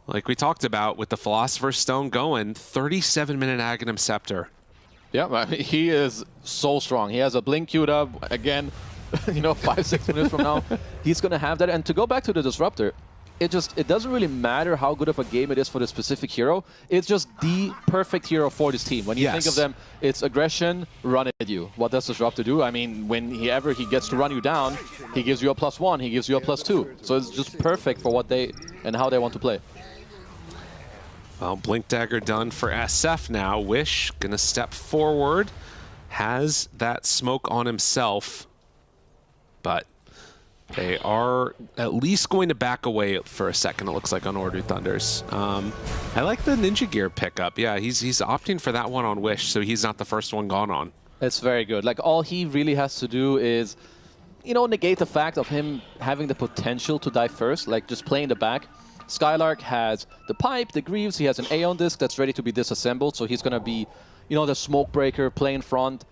like we talked about, with the Philosopher's Stone going, 37-minute Aghanim Scepter. Yeah, I mean, he is so strong. He has a blink queued up. Again, you know, 5-6 minutes from now, he's going to have that. And to go back to the Disruptor, it doesn't really matter how good of a game it is for the specific hero. It's just the perfect hero for this team. When you think of them, it's aggression, run at you. What does Disruptor do? I mean, whenever he gets to run you down, he gives you a +1, he gives you a +2. So it's just perfect for what they and how they want to play. Well, Blink Dagger done for SF now. Wish gonna step forward, has that smoke on himself, but they are at least going to back away for a second, it looks like, on Ooredoo Thunders. I like the Ninja Gear pickup. Yeah, he's opting for that one on Wish, so he's not the first one gone on. It's very good. Like, all he really has to do is, you know, negate the fact of him having the potential to die first, like just play in the back. Skylark has the pipe, the Greaves, he has an Aeon Disc that's ready to be disassembled, so he's going to be, you know, the smoke breaker, play in front,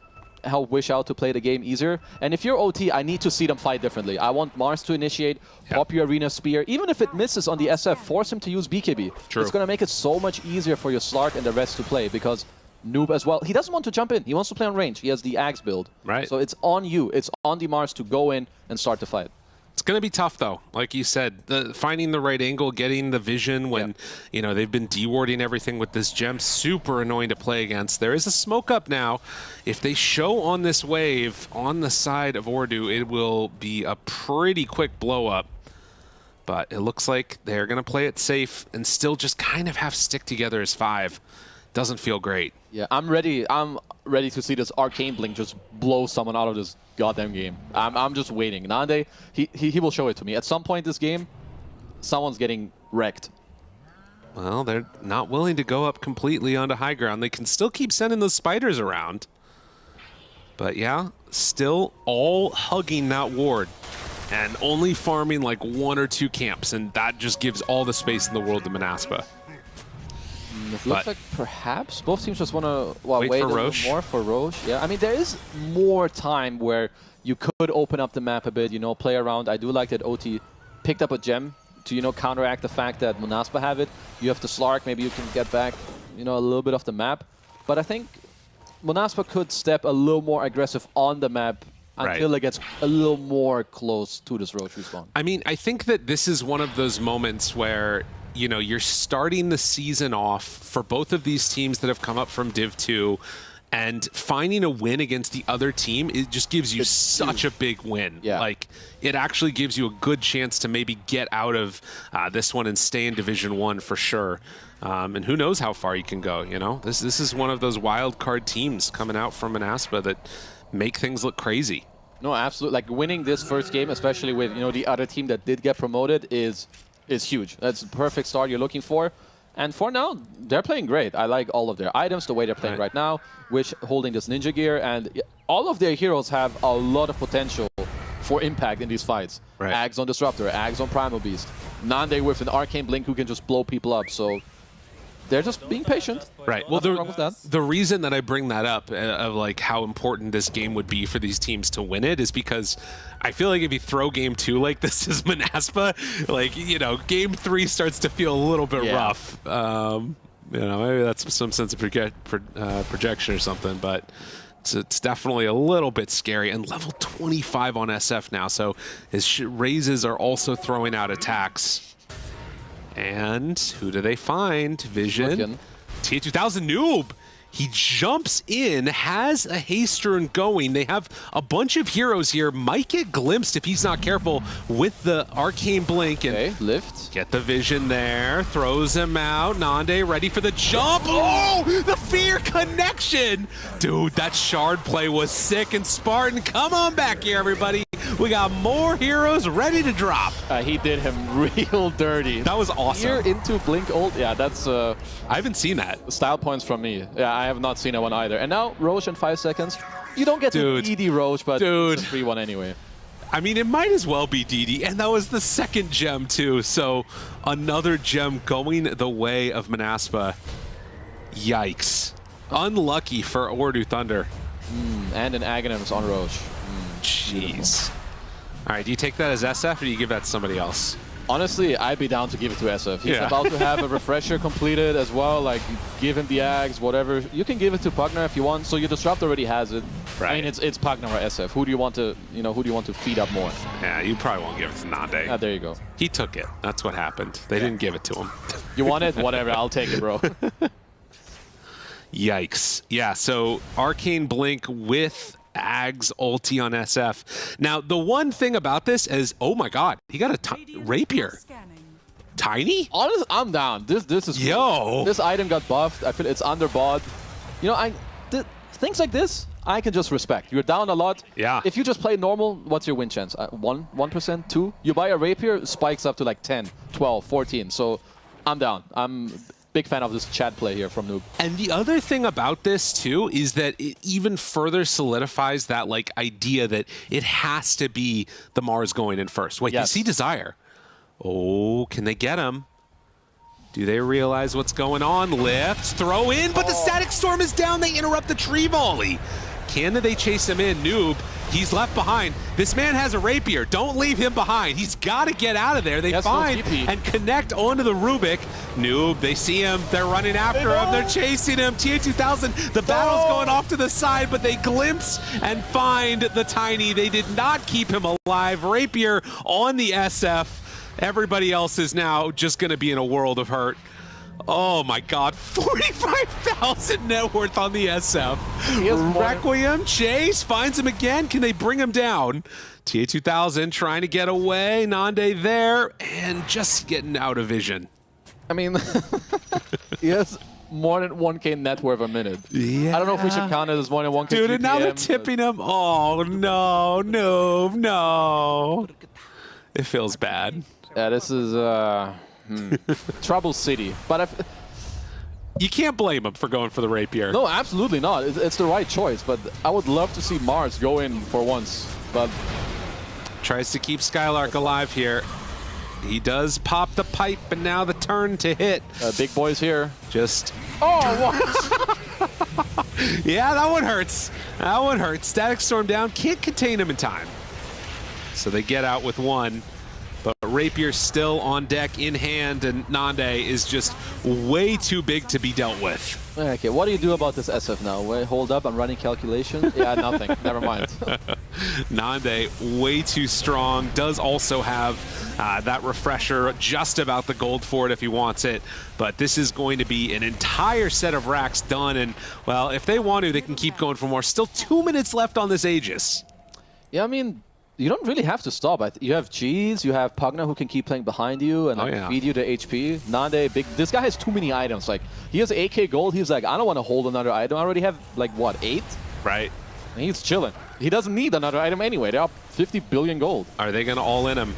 help Wish out to play the game easier. And if you're OT, I need to see them fight differently. I want Mars to initiate, pop your Arena Spear. Even if it misses on the SF, force him to use BKB. True. It's going to make it so much easier for your Slark and the rest to play, because Noob as well, he doesn't want to jump in. He wants to play on range. He has the Axe build. Right. So it's on you. It's on the Mars to go in and start the fight. It's going to be tough, though. Like you said, finding the right angle, getting the vision when, you know, they've been dewarding everything with this gem. Super annoying to play against. There is a smoke up now. If they show on this wave on the side of Ooredoo, it will be a pretty quick blow up. But it looks like they're going to play it safe and still just kind of have stick together as 5. Doesn't feel great. Yeah, I'm ready to see this Arcane Blink just blow someone out of this goddamn game. I'm just waiting. Nande, he will show it to me. At some point this game, someone's getting wrecked. Well, they're not willing to go up completely onto high ground. They can still keep sending those spiders around. But yeah, still all hugging that ward and only farming like 1 or 2 camps, and that just gives all the space in the world to Monaspa. It looks like perhaps both teams just want to wait for a little Roche. more for Roche. Yeah, I mean, there is more time where you could open up the map a bit, you know, play around. I do like that OT picked up a gem to, you know, counteract the fact that Monaspa have it. You have the Slark, maybe you can get back, you know, a little bit of the map. But I think Monaspa could step a little more aggressive on the map until it gets a little more close to this Roche respawn. I mean, I think that this is one of those moments where, you know, you're starting the season off for both of these teams that have come up from Div 2, and finding a win against the other team, it just gives you such a big win. Yeah. Like, it actually gives you a good chance to maybe get out of this one and stay in Division 1 for sure. And who knows how far you can go, you know? This is one of those wild card teams coming out from Monaspa that make things look crazy. No, absolutely. Like, winning this first game, especially with, you know, the other team that did get promoted, is huge. That's the perfect start you're looking for. And for now, they're playing great. I like all of their items, the way they're playing right now, Wish holding this Ninja Gear, and all of their heroes have a lot of potential for impact in these fights. Ags on Disruptor, Ags on Primal Beast, Nande with an Arcane Blink who can just blow people up. So they're just being patient. Right. Well, the reason that I bring that up of like how important this game would be for these teams to win it is because I feel like if you throw game 2 like this is Monaspa, like, you know, game 3 starts to feel a little bit rough. You know, maybe that's some sense of projection or something, but it's definitely a little bit scary. And level 25 on SF now, so his raises are also throwing out attacks. And who do they find? Vision. T2000 Noob. He jumps in, has a haste rune going. They have a bunch of heroes here. Might get glimpsed if he's not careful with the Arcane Blink. And lift. Get the vision there. Throws him out. Nande ready for the jump. Oh, the fear connection. Dude, that shard play was sick. And Spartan, come on back here, everybody. We got more heroes ready to drop. He did him real dirty. That was awesome. Here into Blink ult. Yeah, that's... I haven't seen that. Style points from me. Yeah, I have not seen that one either. And now Roche in 5 seconds. You don't get to DD Roche, but it's a 3-1 anyway. I mean, it might as well be DD, and that was the second gem too. So another gem going the way of Monaspa. Yikes. Unlucky for Ooredoo Thunder. And an Aghanims on Roche. Jeez. All right, do you take that as SF or do you give that to somebody else? Honestly, I'd be down to give it to SF. He's about to have a refresher completed as well. Like, give him the Ags, whatever. You can give it to Pugna if you want. So your Disrupt already has it. Right. I mean, it's Pugna or SF. Who do you want to, who do you want to feed up more? Yeah, you probably won't give it to Nande. There you go. He took it. That's what happened. They didn't give it to him. You want it? Whatever. I'll take it, bro. Yikes. Yeah, so Arcane Blink with Ags ulti on SF. Now, the one thing about this is, oh my god, he got a rapier. Tiny? Honestly, I'm down. This is cool. Yo. This item got buffed. I feel it's underbought. Things like this, I can just respect. You're down a lot. Yeah. If you just play normal, what's your win chance? 1%, 2? You buy a rapier, spikes up to like 10, 12, 14. So I'm down. I'm big fan of this chat play here from Noob. And the other thing about this too is that it even further solidifies that like idea that it has to be the Mars going in first. Wait, you see Desire. Oh, can they get him? Do they realize what's going on? Lift, throw in, but the Static Storm is down. They interrupt the tree volley. Can they chase him in? Noob, he's left behind. This man has a rapier. Don't leave him behind. He's got to get out of there. They find and connect onto the Rubick. Noob, they see him. They're running after him. They're chasing him. TA2000, the battle's going off to the side, but they glimpse and find the Tiny. They did not keep him alive. Rapier on the SF. Everybody else is now just going to be in a world of hurt. Oh my god, 45,000 net worth on the SF. Requiem, Chase, finds him again. Can they bring him down? TA2000 trying to get away. Nande there, and just getting out of vision. I mean, he has more than 1k net worth a minute. Yeah. I don't know if we should count it as more than 1k. Dude, and now they're tipping him. Oh, no, no. It feels bad. Yeah, this is Trouble City. But you can't blame him for going for the rapier. No, absolutely not. It's the right choice. But I would love to see Mars go in for once. But tries to keep Skylark alive here. He does pop the pipe, and now the turn to hit. Big boys here. Just... Oh, what? Yeah, that one hurts. That one hurts. Static Storm down. Can't contain him in time. So they get out with one. But Rapier still on deck in hand, and Nande is just way too big to be dealt with. Okay, what do you do about this SF now? Wait, hold up, I'm running calculation. Yeah, nothing. Never mind. Nande, way too strong. Does also have that refresher, just about the gold for it if he wants it. But this is going to be an entire set of racks done, and, well, if they want to, they can keep going for more. Still 2 minutes left on this Aegis. Yeah, I mean, you don't really have to stop. You have Cheese, you have Pugna who can keep playing behind you and feed you the HP. Nande, this guy has too many items. Like, he has 8k gold. He's like, I don't want to hold another item. I already have, like, what, 8? Right. And he's chilling. He doesn't need another item anyway. They're up 50 billion gold. Are they going to all in him?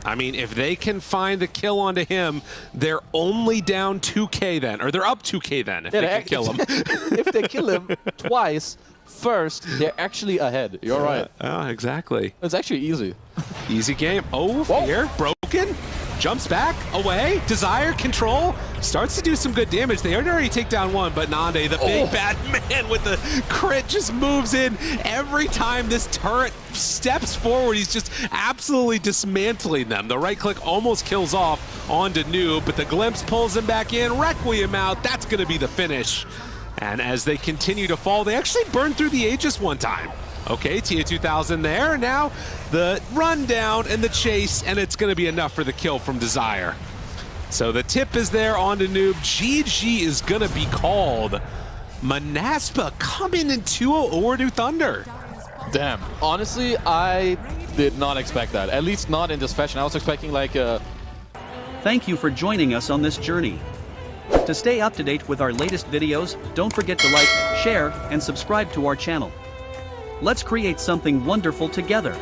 I mean, if they can find the kill onto him, they're only down 2k then. Or they're up 2k then if they can kill him. If they kill him twice, first, they're actually ahead. You're right. Oh, exactly. It's actually easy. Easy game. Oh, Fear, broken. Jumps back, away. Desire, control. Starts to do some good damage. They already take down one, but Nande, the big bad man with the crit, just moves in. Every time this turret steps forward, he's just absolutely dismantling them. The right click almost kills off onto Noob, but the glimpse pulls him back in. Requiem out. That's going to be the finish. And as they continue to fall, they actually burned through the Aegis one time. Okay, TA2000 there. Now the run down and the chase, and it's going to be enough for the kill from Desire. So the tip is there onto Noob. GG is going to be called. Monaspa coming into Ooredoo Thunder. Damn. Honestly, I did not expect that. At least not in this fashion. I was expecting like a... Thank you for joining us on this journey. To stay up to date with our latest videos, don't forget to like, share, and subscribe to our channel. Let's create something wonderful together.